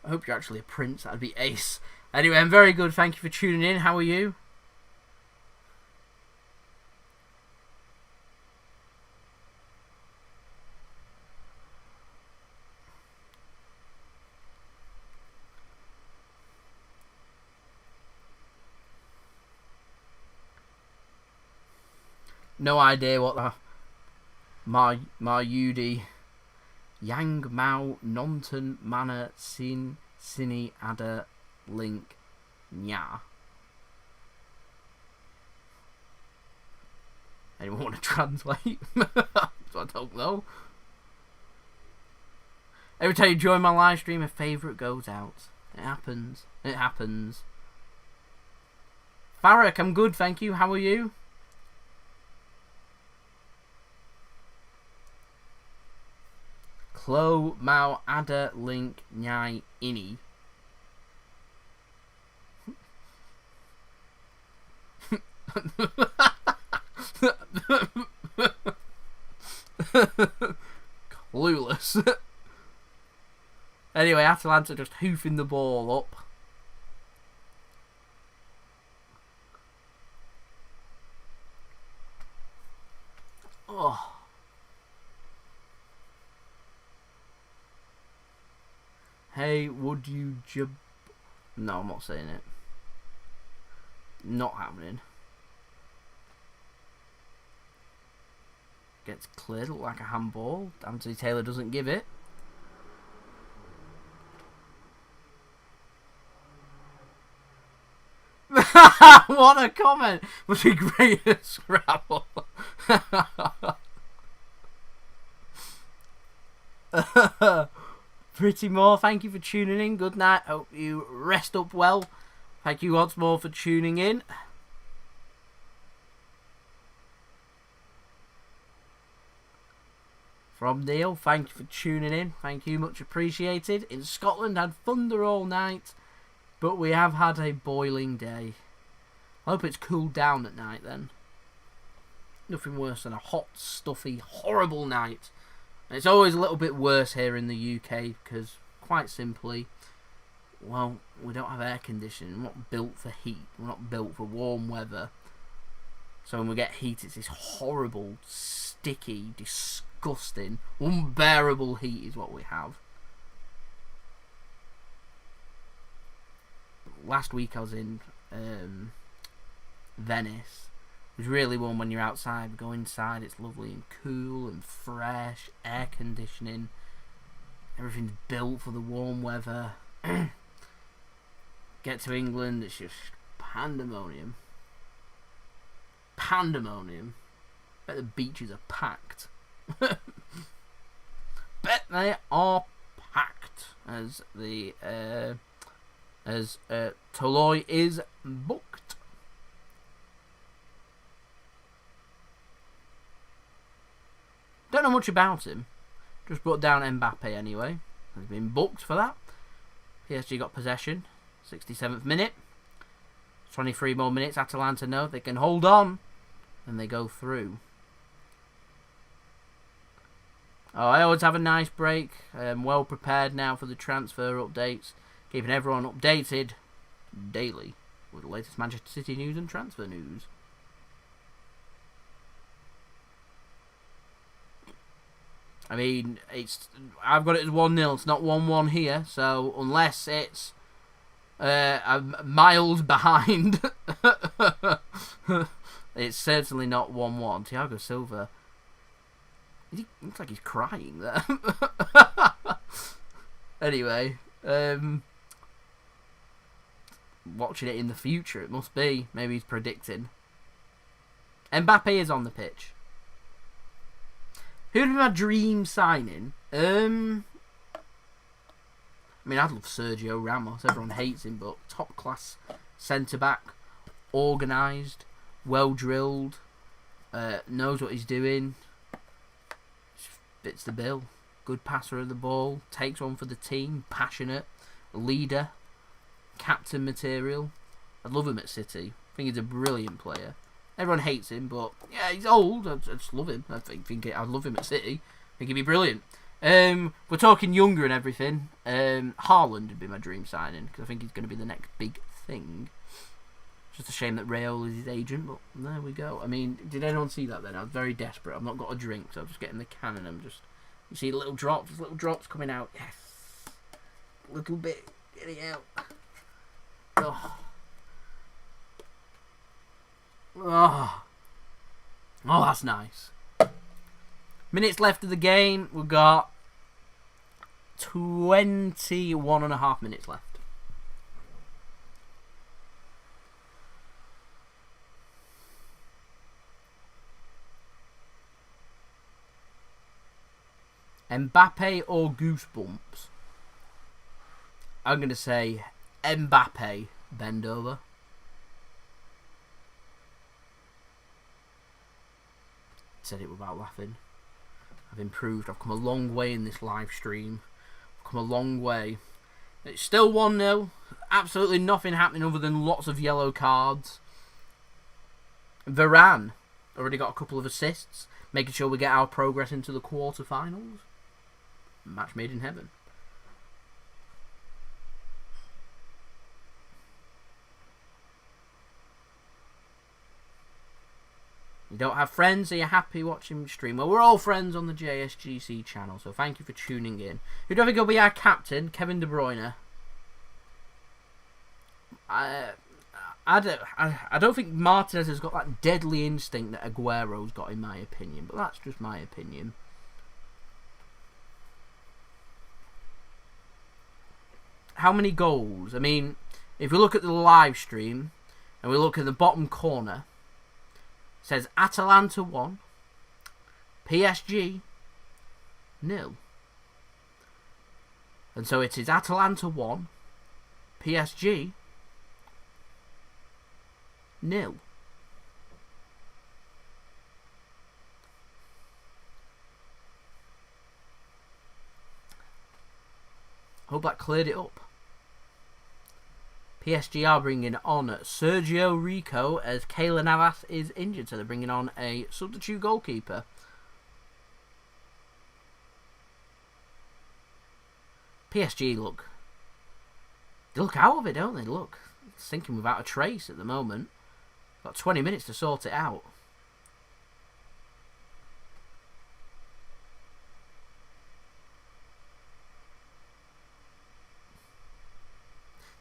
I hope you're actually a prince. That'd be ace. Anyway, I'm very good. Thank you for tuning in. How are you? No idea what the Yudi Yang Mao Nonton Mana Sin Sini Ada Link Nya. Anyone want to translate? So I don't know. Every time you join my live stream, a favourite goes out. It happens. It happens. Farrak, I'm good, thank you. How are you? Klo Mao Ada Link Nyai Ini. Clueless. Anyway, Atalanta just hoofing the ball up. Oh. Hey, would you No, I'm not saying it. Not happening. Gets cleared, look like a handball. Anthony Taylor doesn't give it. What a comment! Must be great at Scrabble. Pretty more, thank you for tuning in. Good night. Hope you rest up well. Thank you once more for tuning in. From Neil, thank you for tuning in. Thank you, much appreciated. In Scotland, had thunder all night, but we have had a boiling day. I hope it's cooled down at night then. Nothing worse than a hot, stuffy, horrible night. And it's always a little bit worse here in the UK because, quite simply, well, we don't have air conditioning. We're not built for heat. We're not built for warm weather. So when we get heat, it's this horrible, sticky, disgusting, unbearable heat is what we have. Last week I was in Venice. It was really warm when you're outside. We go inside, it's lovely and cool and fresh, air conditioning. Everything's built for the warm weather. Get to England, it's just pandemonium. Pandemonium. Bet the beaches are packed. Bet they are packed as the Tolói is booked. Don't know much about him. Just brought down Mbappé anyway. Has been booked for that. PSG got possession. 67th minute. 23 more minutes. Atalanta know they can hold on. And they go through. Oh, I always have a nice break. Well prepared now for the transfer updates. Keeping everyone updated daily with the latest Manchester City news and transfer news. I mean, I've got it as 1-0. It's not 1-1 here. So unless it's miles behind, it's certainly not 1-1. Thiago Silva. He looks like he's crying there. Anyway, watching it in the future, it must be. Maybe he's predicting. Mbappé is on the pitch. Who'd be my dream signing? I mean, I'd love Sergio Ramos. Everyone hates him, but top class centre back, organised, well drilled, knows what he's doing, fits the bill. Good passer of the ball, takes one for the team, passionate, leader, captain material. I'd love him at City. I think he's a brilliant player. Everyone hates him, but yeah, he's old. I just love him. I'd love him at City. I think he'd be brilliant. We're talking younger and everything. Haaland would be my dream signing because I think he's going to be the next big thing. Just a shame that Raul is his agent, but there we go. I mean, did anyone see that then? I was very desperate. I've not got a drink, so I'm just getting the can and I'm just... You see little drops coming out. Yes. A little bit getting out. Oh. Oh, that's nice. Minutes left of the game. We've got 21.5 minutes left. Mbappé or Goosebumps? I'm going to say Mbappé. Bend over. Said it without laughing. I've improved. I've come a long way in this live stream. I've come a long way. It's still 1-0. Absolutely nothing happening other than lots of yellow cards. Varane already got a couple of assists, making sure we get our progress into the quarterfinals. Match made in heaven. You don't have friends? Are you happy watching me stream? Well, we're all friends on the JSGC channel, so thank you for tuning in. Who do I think will be our captain? Kevin De Bruyne. I don't think Martinez has got that deadly instinct that Aguero's got, in my opinion, but that's just my opinion. How many goals? I mean, if we look at the live stream and we look at the bottom corner, it says Atalanta 1, PSG 0. And so it is Atalanta 1, PSG 0. Hope that cleared it up. PSG are bringing on Sergio Rico as Keylor Navas is injured, so they're bringing on a substitute goalkeeper. PSG look out of it, don't they? Look, sinking without a trace at the moment. Got 20 minutes to sort it out.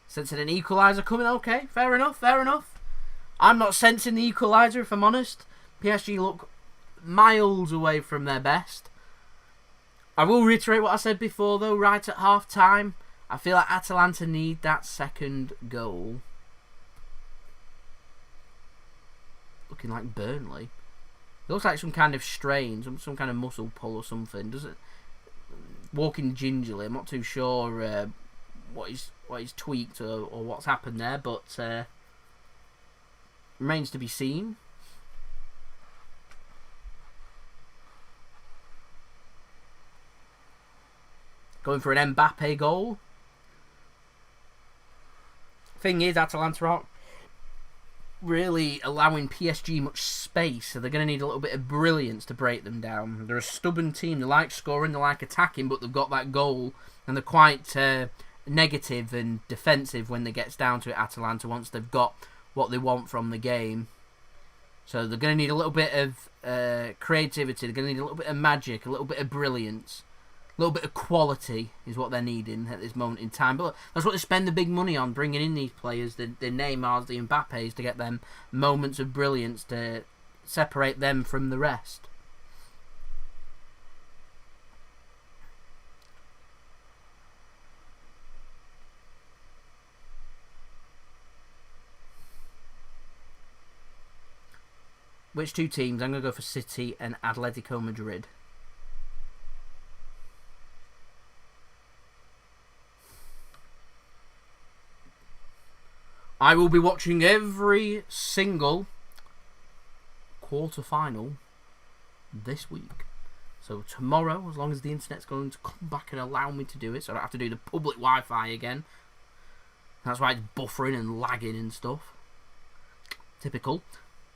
Sensing an equaliser coming. Okay, fair enough, fair enough. I'm not sensing the equaliser, if I'm honest. PSG look miles away from their best. I will reiterate what I said before, though, right at half-time. I feel like Atalanta need that second goal. Looking like Burnley. It looks like some kind of strain, some kind of muscle pull or something. Does it? Walking gingerly. I'm not too sure what he's tweaked or what's happened there, but remains to be seen. Going for an Mbappé goal. Thing is, Atalanta aren't really allowing PSG much space, so they're going to need a little bit of brilliance to break them down. They're a stubborn team. They like scoring, they like attacking, but they've got that goal, and they're quite negative and defensive when it gets down to it, Atalanta, once they've got what they want from the game. So they're going to need a little bit of creativity, they're going to need a little bit of magic, a little bit of brilliance, a little bit of quality is what they're needing at this moment in time. But that's what they spend the big money on, bringing in these players, the Neymars, the Mbappés, to get them moments of brilliance to separate them from the rest. Which two teams? I'm going to go for City and Atletico Madrid. I will be watching every single quarter-final this week. So tomorrow, as long as the internet's going to come back and allow me to do it, so I don't have to do the public Wi-Fi again. That's why it's buffering and lagging and stuff. Typical.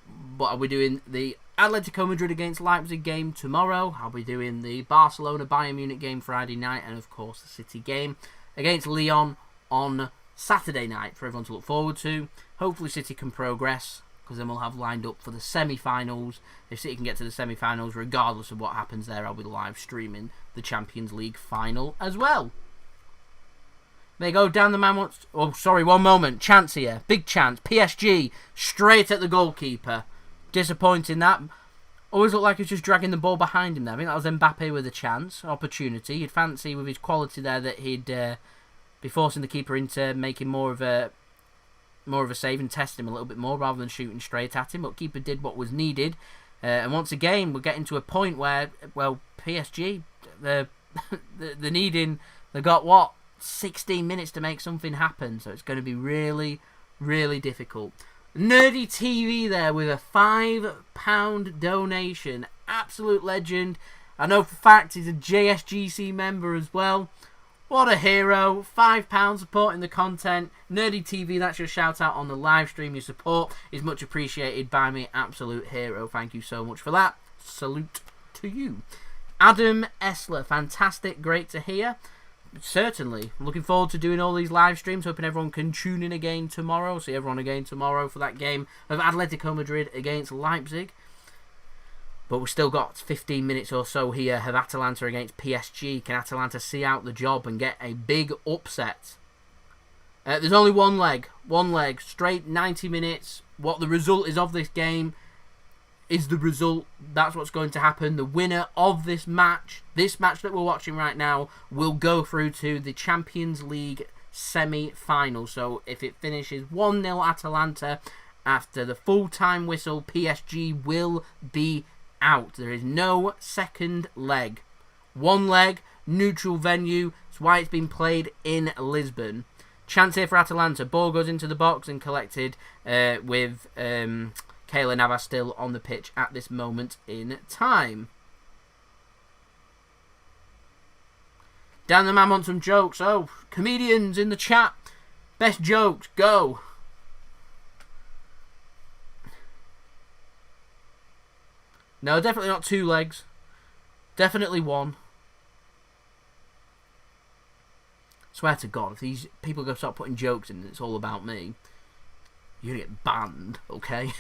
But I'll be doing the Atletico Madrid against Leipzig game tomorrow. I'll be doing the Barcelona-Bayern Munich game Friday night. And, of course, the City game against Lyon on Saturday night for everyone to look forward to. Hopefully City can progress, because then we'll have lined up for the semi-finals. If City can get to the semi-finals, regardless of what happens there, I'll be live streaming the Champions League final as well. They go down the man once. Oh, sorry, one moment. Chance here. Big chance. PSG straight at the goalkeeper. Disappointing that. Always looked like he was just dragging the ball behind him there. I think that was Mbappé with a chance, opportunity. You'd fancy with his quality there that he'd be forcing the keeper into making more of a save and test him a little bit more rather than shooting straight at him. But keeper did what was needed. And once again, we're getting to a point where, well, PSG, they're needing. They got what? 16 minutes to make something happen, so it's going to be really, really difficult. Nerdy TV there with a £5 donation. Absolute legend. I know for a fact he's a JSGC member as well. What a hero. £5 supporting the content. Nerdy TV, that's your shout out on the live stream. Your support is much appreciated by me. Absolute hero. Thank you so much for that. Salute to you. Adam Essler, fantastic. Great to hear. Certainly. Looking forward to doing all these live streams. Hoping everyone can tune in again tomorrow. See everyone again tomorrow for that game of Atletico Madrid against Leipzig. But we've still got 15 minutes or so here of Atalanta against PSG. Can Atalanta see out the job and get a big upset? There's only one leg. One leg. Straight 90 minutes. What the result is of this game is the result. That's what's going to happen. The winner of this match that we're watching right now, will go through to the Champions League semi-final. So if it finishes 1-0 Atalanta after the full-time whistle, PSG will be out. There is no second leg. One leg, neutral venue. That's why it's been played in Lisbon. Chance here for Atalanta. Ball goes into the box and collected with Keylor Navas still on the pitch at this moment in time. Dan the man wants some jokes. Oh, comedians in the chat. Best jokes, go. No, definitely not 2 legs. Definitely 1. Swear to God, if these people go start putting jokes in and it's all about me, you're going to get banned, okay?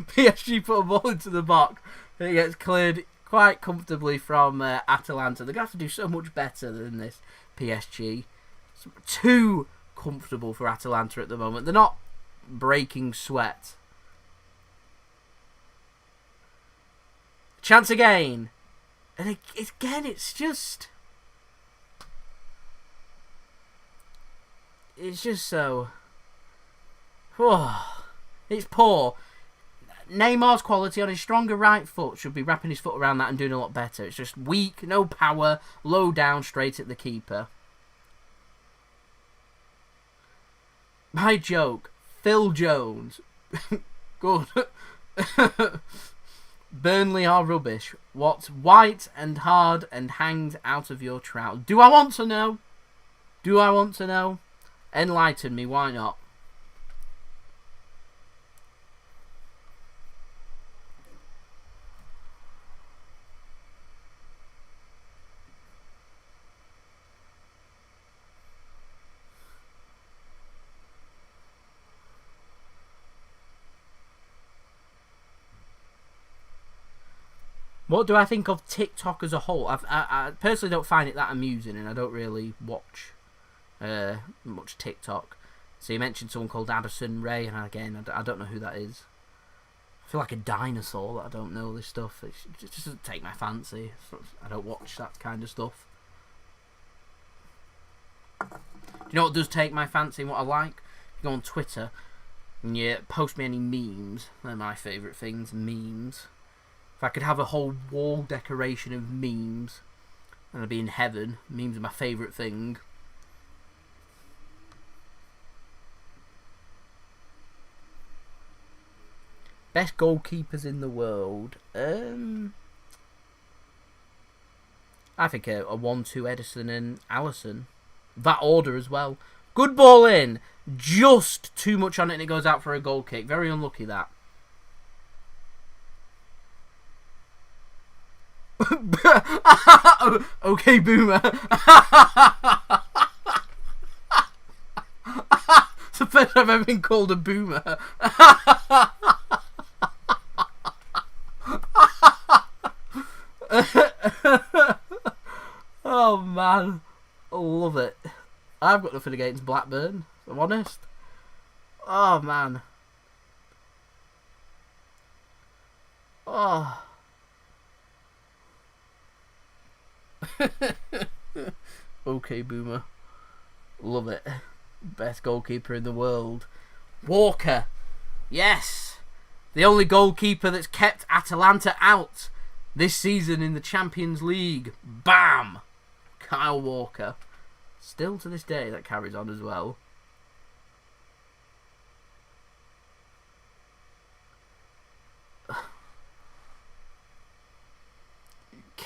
PSG put a ball into the box. It gets cleared quite comfortably from Atalanta. They're going to have to do so much better than this, PSG. It's too comfortable for Atalanta at the moment. They're not breaking sweat. Chance again. And again, it's just... It's just so... Oh, it's poor. Neymar's quality on his stronger right foot should be wrapping his foot around that and doing a lot better. It's just weak, no power, low down, straight at the keeper. My joke. Phil Jones. Good. Burnley are rubbish. What's white and hard and hangs out of your trousers? Do I want to know? Do I want to know? Enlighten me, why not? What do I think of TikTok as a whole? I personally don't find it that amusing, and I don't really watch much TikTok. So you mentioned someone called Addison Ray, and again, I don't know who that is. I feel like a dinosaur that I don't know this stuff. It just doesn't take my fancy. I don't watch that kind of stuff. Do you know what does take my fancy and what I like? You go on Twitter and you post me any memes. They're my favourite things, memes. If I could have a whole wall decoration of memes, then I'd be in heaven. Memes are my favourite thing. Best goalkeepers in the world. I think a 1-2 Edison and Allison. That order as well. Good ball in. Just too much on it and it goes out for a goal kick. Very unlucky that. Okay, boomer. It's the first time I've ever been called a boomer. Oh man, I love it. I've got nothing against Blackburn, if I'm honest. Oh man. Oh. Okay, boomer. Love it. Best goalkeeper in the world. Walker. Yes. The only goalkeeper that's kept Atalanta out this season in the Champions League. Bam! Kyle Walker. Still to this day that carries on as well.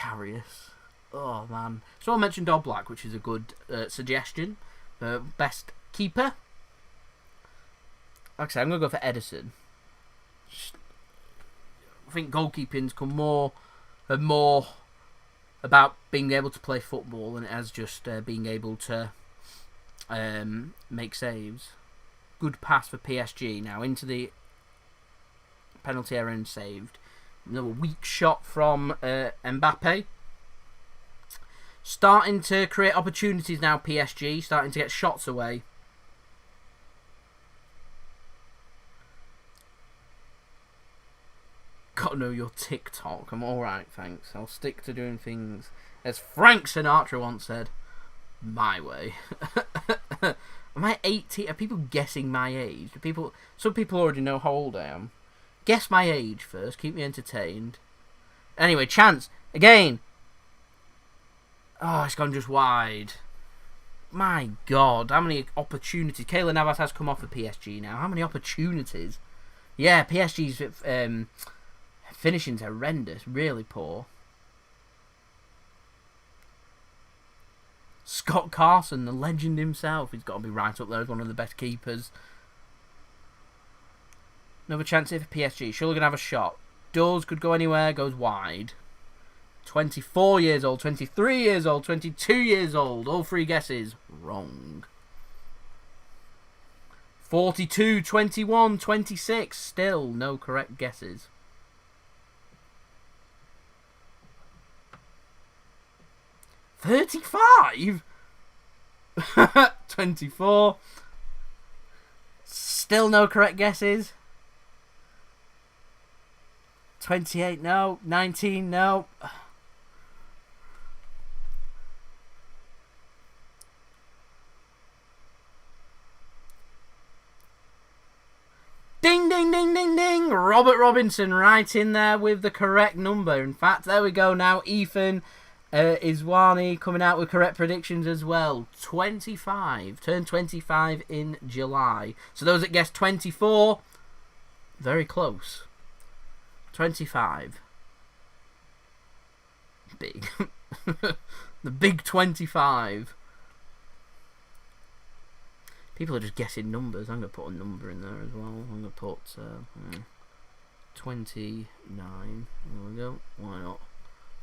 Karius. Oh, man. So I mentioned Oblak, which is a good suggestion. Best keeper. Like I said, I'm going to go for Edison. I think goalkeeping's come more and more about being able to play football than it has just being able to make saves. Good pass for PSG now into the penalty area and saved. Another weak shot from Mbappé. Starting to create opportunities now, PSG. Starting to get shots away. Gotta know your TikTok. I'm alright, thanks. I'll stick to doing things, as Frank Sinatra once said, my way. Am I 80? Are people guessing my age? Some people already know how old I am. Guess my age first. Keep me entertained. Anyway, chance. Again. Oh, it's gone just wide. My God. How many opportunities? Keylor Navas has come off for PSG now. How many opportunities? Yeah, PSG's finishing's horrendous. Really poor. Scott Carson, the legend himself. He's got to be right up there as one of the best keepers. Another chance here for PSG. Surely going to have a shot. Does, could go anywhere, goes wide. 24 years old, 23 years old, 22 years old. All three guesses wrong. 42, 21, 26. Still no correct guesses. $35? 24. Still no correct guesses. 28, no. 19, no. Ding, ding, ding, ding, ding. Robert Robinson right in there with the correct number. In fact, there we go now. Ethan Iswani coming out with correct predictions as well. 25. Turned 25 in July. So those that guessed 24, very close. 25. Big. The big 25. People are just guessing numbers. I'm going to put a number in there as well. I'm going to put 29. There we go. Why not?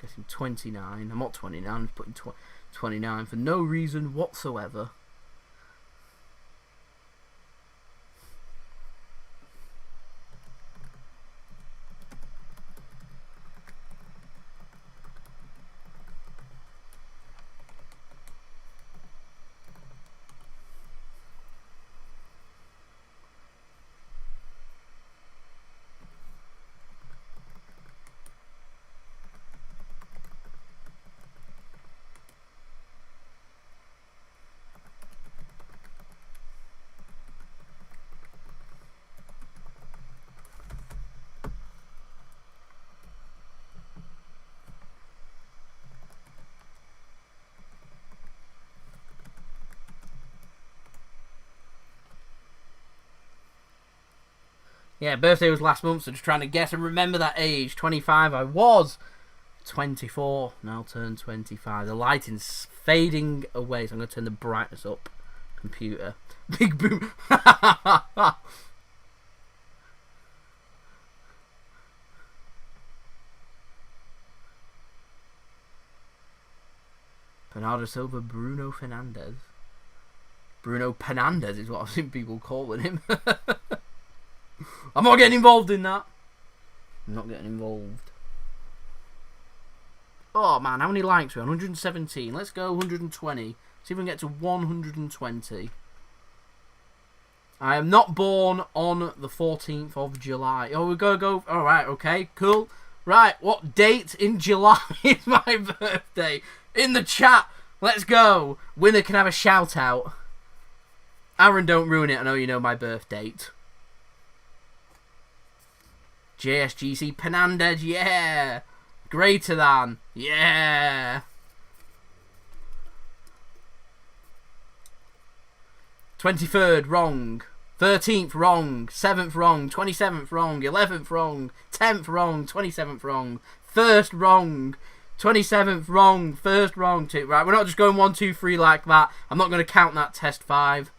Guessing 29. I'm not 29. I'm putting 29 for no reason whatsoever. Yeah, birthday was last month, so just trying to guess and remember that age. 25, I was 24, now turned 25. The lighting's fading away, so I'm going to turn the brightness up. Computer. Big boom. Bernardo Silva, Bruno Fernandes. Bruno Penandes is what I've seen people calling him. I'm not getting involved in that. I'm not getting involved. Oh man, how many likes are we on? 117. Let's go 120. See if we can get to 120. I am not born on the 14th of July. Oh, we're going to go. Alright, okay, cool. Right, what date in July is my birthday? In the chat. Let's go. Winner can have a shout out. Aaron, don't ruin it. I know you know my birth date. JSGC Penandes, yeah. Greater than, yeah. 23rd, wrong. 13th, wrong. 7th, wrong. 27th, wrong. 11th, wrong. 10th, wrong. 27th, wrong. 1st, wrong. 27th, wrong. First wrong. Two. Right, we're not just going 1, 2, 3 like that. I'm not going to count that test 5.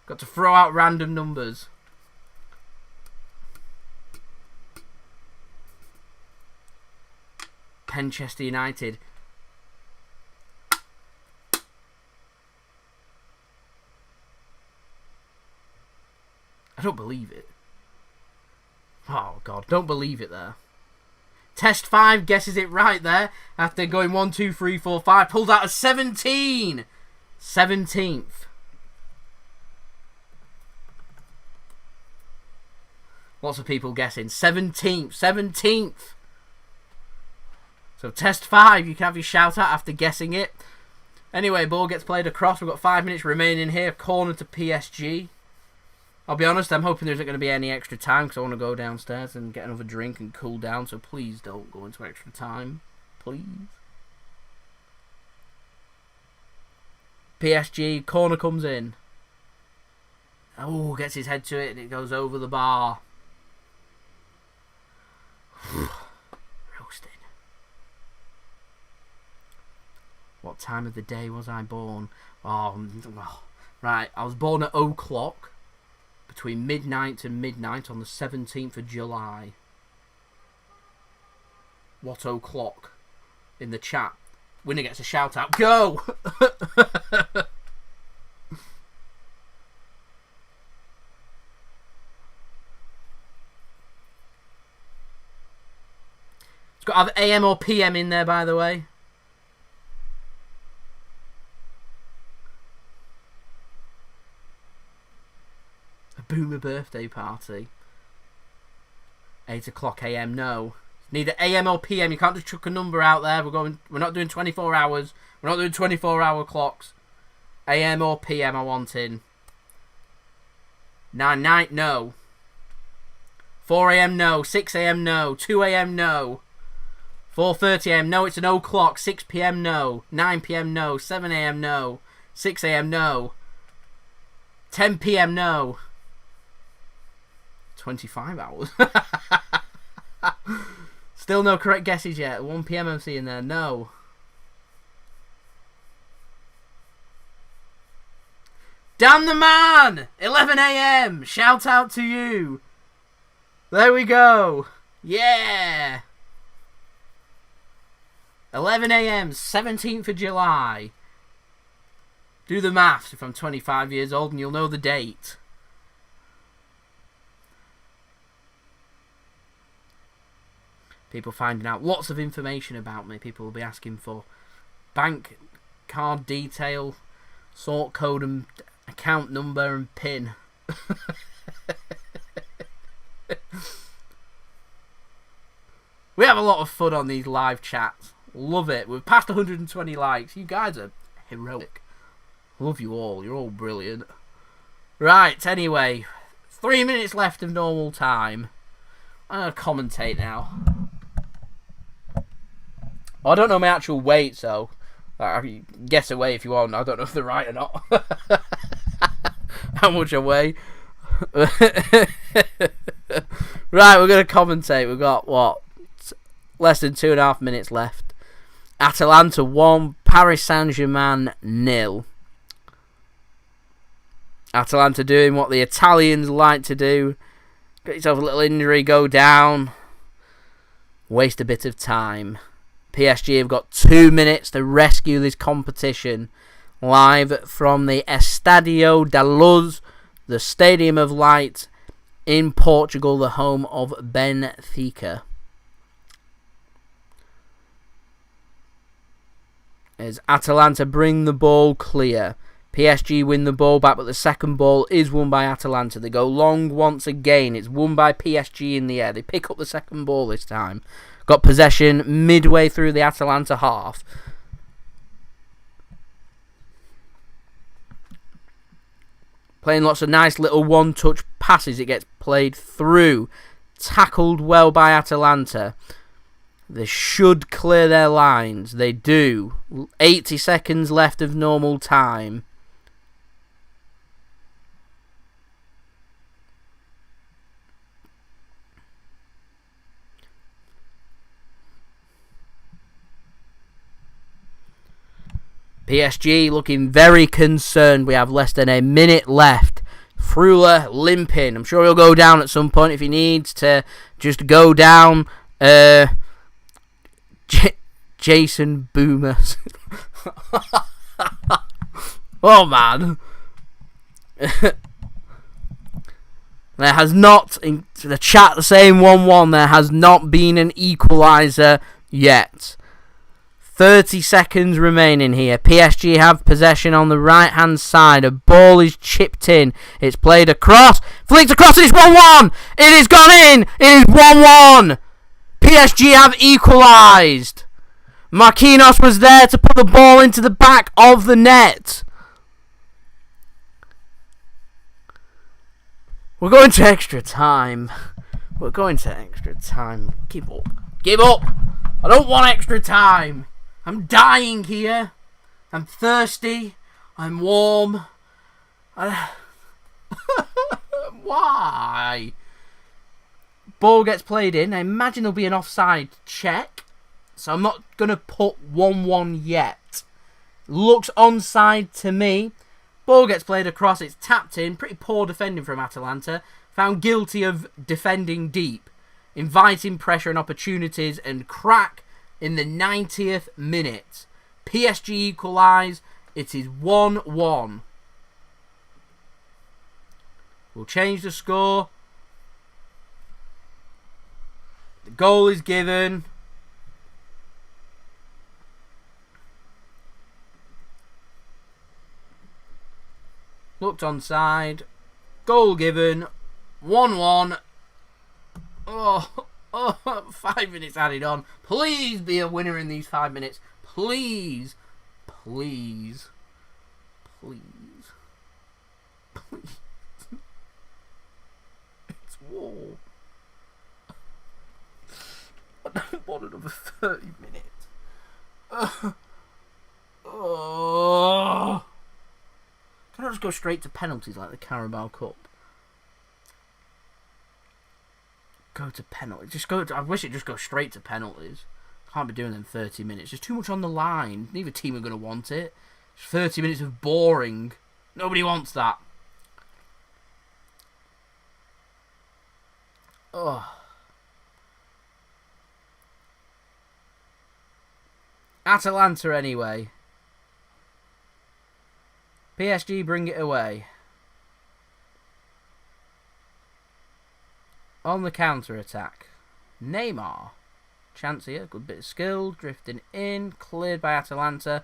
Got to throw out random numbers. Manchester United. I don't believe it. Oh, God. Don't believe it there. Test 5 guesses it right there. After going 1, 2, 3, 4, 5. Pulled out a 17. 17th. Lots of people guessing. 17th. 17th. So test 5. You can have your shout out after guessing it. Anyway, ball gets played across. We've got 5 minutes remaining here. Corner to PSG. I'll be honest, I'm hoping there isn't going to be any extra time because I want to go downstairs and get another drink and cool down. So please don't go into extra time. Please. PSG, corner comes in. Oh, gets his head to it and it goes over the bar. Roasted. What time of the day was I born? Oh, well, right. I was born at 0:00. Between midnight and midnight on the 17th of July. What 0:00 in the chat? Winner gets a shout out. Go! It's got to have AM or PM in there, by the way. Boomer birthday party. 8:00 AM. No, neither AM or PM. You can't just chuck a number out there. We're not doing 24 hours. We're not doing 24-hour clocks. AM or PM. I want in. 9 night. No. 4 AM. No. 6 AM. No. 2 AM. No. 4:30 AM. No. It's an 0:00. 6 PM. No. 9 PM. No. 7 AM. No. 6 AM. No. 10 PM. No. 25 hours. Still no correct guesses yet. 1 PM I'm seeing there. No. Damn the man! 11 AM. Shout out to you. There we go. Yeah. 11 AM. 17th of July. Do the maths if I'm 25 years old and you'll know the date. People finding out lots of information about me. People will be asking for bank card detail, sort code and account number and PIN. We have a lot of fun on these live chats. Love it. We've passed 120 likes. You guys are heroic. Love you all. You're all brilliant. Right, anyway. 3 minutes left of normal time. I'm going to commentate now. I don't know my actual weight, so I can guess away if you want. I don't know if they're right or not. How much I weigh. Right, we're going to commentate. We've got, what, less than 2.5 minutes left. Atalanta 1, Paris Saint-Germain 0. Atalanta doing what the Italians like to do. Get yourself a little injury, go down. Waste a bit of time. PSG have got 2 minutes to rescue this competition. Live from the Estadio Da Luz, the Stadium of Light in Portugal, the home of Benfica. As Atalanta bring the ball clear. PSG win the ball back, but the second ball is won by Atalanta. They go long once again. It's won by PSG in the air. They pick up the second ball this time. Got possession midway through the Atalanta half. Playing lots of nice little one-touch passes. It gets played through. Tackled well by Atalanta. They should clear their lines. They do. 80 seconds left of normal time. PSG looking very concerned. We have less than a minute left. Freuler limping. I'm sure he'll go down at some point if he needs to just go down. Jason Boomers. Oh, man. There has not, in the chat, the same 1-1, there has not been an equaliser yet. 30 seconds remaining here. PSG have possession on the right-hand side. A ball is chipped in. It's played across. Flicked across and it's 1-1. It has gone in. It is 1-1. PSG have equalised. Marquinhos was there to put the ball into the back of the net. We're going to extra time. We're going to extra time. Give up. Give up. I don't want extra time. I'm dying here. I'm thirsty. I'm warm. Why? Ball gets played in. I imagine there'll be an offside check. So I'm not going to put 1-1 yet. Looks onside to me. Ball gets played across. It's tapped in. Pretty poor defending from Atalanta. Found guilty of defending deep. Inviting pressure and opportunities. And crack in the 90th minute. PSG equalise. It is 1-1. We'll change the score. The goal is given. Looked onside. Goal given. 1-1. Oh, 5 minutes added on. Please be a winner in these 5 minutes. Please. Please. Please. Please. It's war. I don't want another 30 minutes. Oh. Can I just go straight to penalties like the Carabao Cup? Go to penalties. Just go. I wish it just go straight to penalties. Can't be doing them 30 minutes. There's too much on the line. Neither team are going to want it. It's 30 minutes of boring. Nobody wants that. Oh. Atalanta anyway. PSG bring it away. On the counter-attack. Neymar. Chance here. Good bit of skill. Drifting in. Cleared by Atalanta.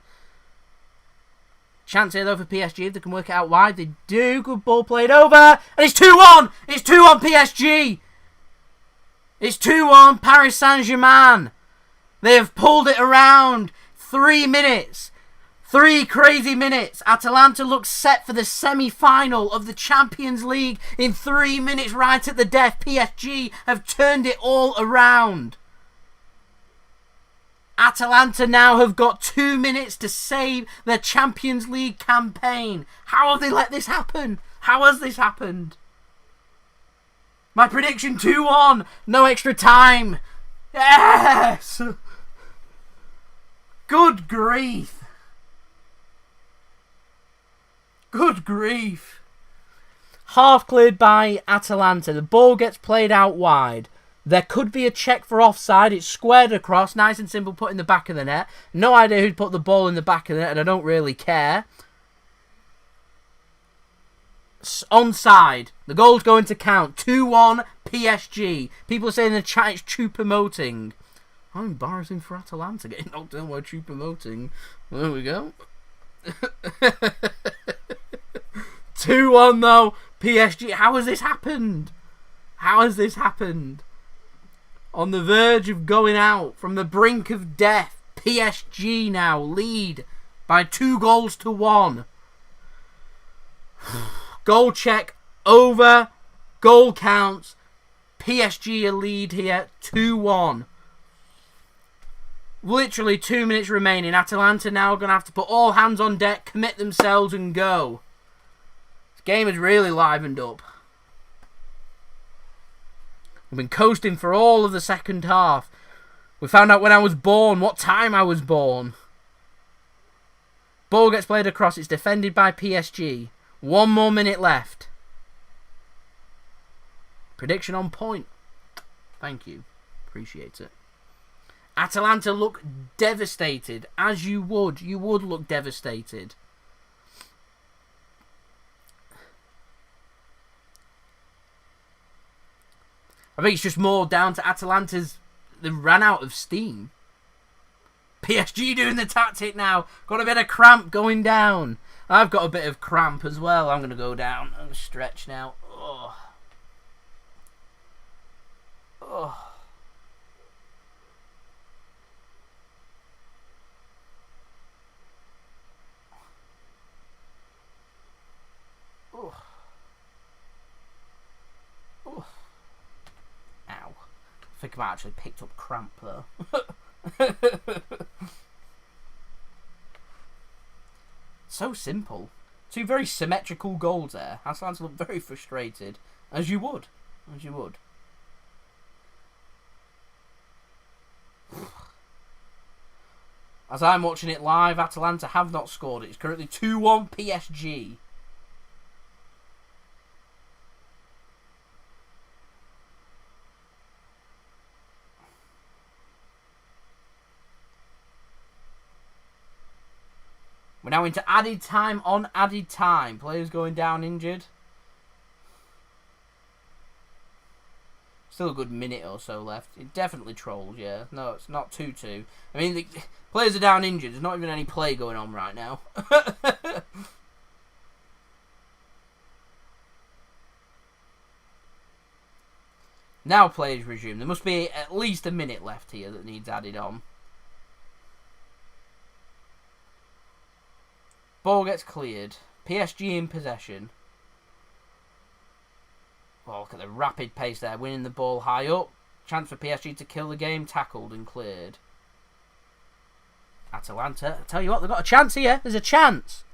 Chance here though for PSG. If they can work it out wide. They do. Good ball played over. And it's 2-1. It's 2-1 PSG. It's 2-1 Paris Saint-Germain. They have pulled it around. 3 minutes. 3 crazy minutes. Atalanta looks set for the semi-final of the Champions League in 3 minutes right at the death. PSG have turned it all around. Atalanta now have got 2 minutes to save their Champions League campaign. How have they let this happen? How has this happened? My prediction 2-1. No extra time. Yes! Good grief. Good grief. Half cleared by Atalanta. The ball gets played out wide. There could be a check for offside. It's squared across. Nice and simple, put in the back of the net. No idea who'd put the ball in the back of the net, and I don't really care. Onside. The goal's going to count. 2-1 PSG. People are saying in the chat it's Choupo-Moting. How embarrassing for Atalanta getting knocked down by Choupo-Moting. There we go. 2-1 though, PSG. How has this happened? How has this happened? On the verge of going out, from the brink of death, PSG now lead by 2-1. Goal check over. Goal counts. PSG a lead here, 2-1. Literally 2 minutes remaining. Atalanta now going to have to put all hands on deck, commit themselves and go. This game has really livened up. We've been coasting for all of the second half. We found out when I was born, what time I was born. Ball gets played across. It's defended by PSG. 1 more minute left. Prediction on point. Thank you. Appreciate it. Atalanta look devastated, as you would. You would look devastated. I think it's just more down to Atalanta's... They ran out of steam. PSG doing the tactic now. Got a bit of cramp going down. I've got a bit of cramp as well. I'm going to go down and stretch now. Oh. Oh. Oh. Oh. Ow. I think I might actually picked up cramp though. So simple. 2 very symmetrical goals there. Atalanta look very frustrated. As you would. As you would. As I'm watching it live, Atalanta have not scored. It's currently 2-1 PSG. We're now into added time on added time. Players going down injured. Still a good minute or so left. It definitely trolls, yeah. No, it's not 2-2. I mean, the players are down injured. There's not even any play going on right now. Now players resume. There must be at least a minute left here that needs added on. Ball gets cleared. PSG in possession. Oh, look at the rapid pace there. Winning the ball high up. Chance for PSG to kill the game. Tackled and cleared. Atalanta. I tell you what, they've got a chance here. There's a chance.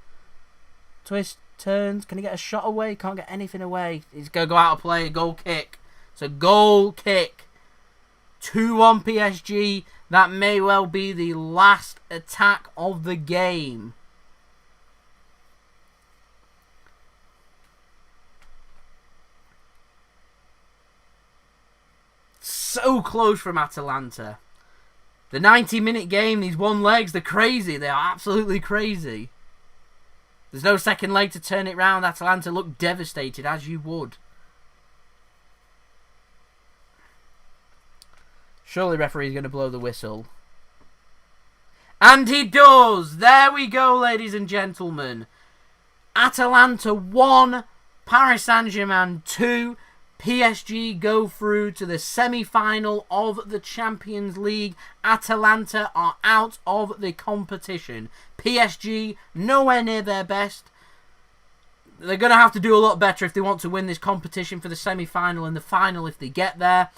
Twist, turns. Can he get a shot away? Can't get anything away. He's going to go out of play. Goal kick. It's a goal kick. 2-1 PSG. That may well be the last attack of the game. So close from Atalanta. The 90-minute game, these one legs, they're crazy. They are absolutely crazy. There's no second leg to turn it round. Atalanta look devastated, as you would. Surely the referee's going to blow the whistle. And he does! There we go, ladies and gentlemen. Atalanta 1, Paris Saint-Germain 2. PSG go through to the semi-final of the Champions League. Atalanta are out of the competition. PSG nowhere near their best. They're going to have to do a lot better if they want to win this competition for the semi-final and the final if they get there.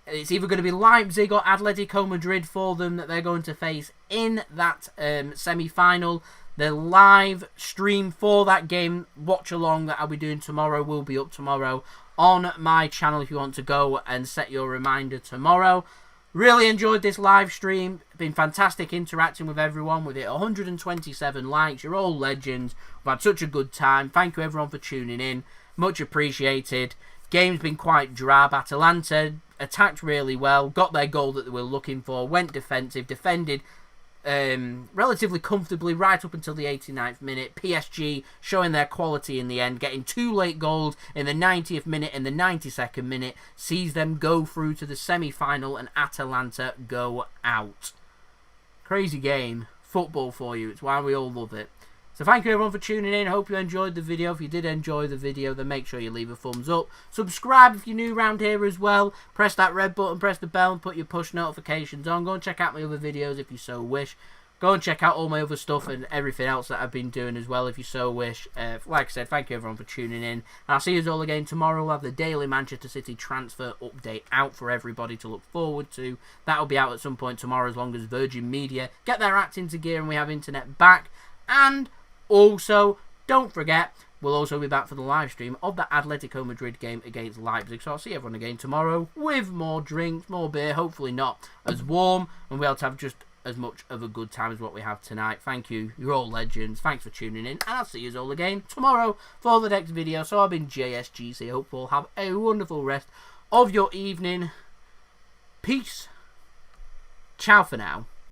It's either going to be Leipzig or Atletico Madrid for them that they're going to face in that semi-final. The live stream for that game, Watchalong, that I'll be doing tomorrow, will be up tomorrow on my channel if you want to go and set your reminder tomorrow. Really enjoyed this live stream. Been fantastic interacting with everyone with it. 127 likes. You're all legends. We've had such a good time. Thank you everyone for tuning in. Much appreciated. Game's been quite drab. Atalanta attacked really well. Got their goal that they were looking for. Went defensive. Defended relatively comfortably right up until the 89th minute. PSG showing their quality in the end, getting 2 late goals in the 90th minute and the 92nd minute, sees them go through to the semi-final and Atalanta go out. Crazy game. Football for you. It's why we all love it. So thank you everyone for tuning in. Hope you enjoyed the video. If you did enjoy the video, then make sure you leave a thumbs up. Subscribe if you're new around here as well. Press that red button, press the bell and put your push notifications on. Go and check out my other videos if you so wish. Go and check out all my other stuff and everything else that I've been doing as well if you so wish. Like I said, thank you everyone for tuning in. And I'll see you all again tomorrow. We'll have the daily Manchester City transfer update out for everybody to look forward to. That'll be out at some point tomorrow as long as Virgin Media get their act into gear and we have internet back. And also, don't forget, we'll also be back for the live stream of the Atletico Madrid game against Leipzig. So I'll see everyone again tomorrow with more drinks, more beer, hopefully not as warm, and we'll have to have just as much of a good time as what we have tonight. Thank you. You're all legends. Thanks for tuning in. And I'll see you all again tomorrow for the next video. So I've been JSGC. Hope you'll have a wonderful rest of your evening. Peace. Ciao for now.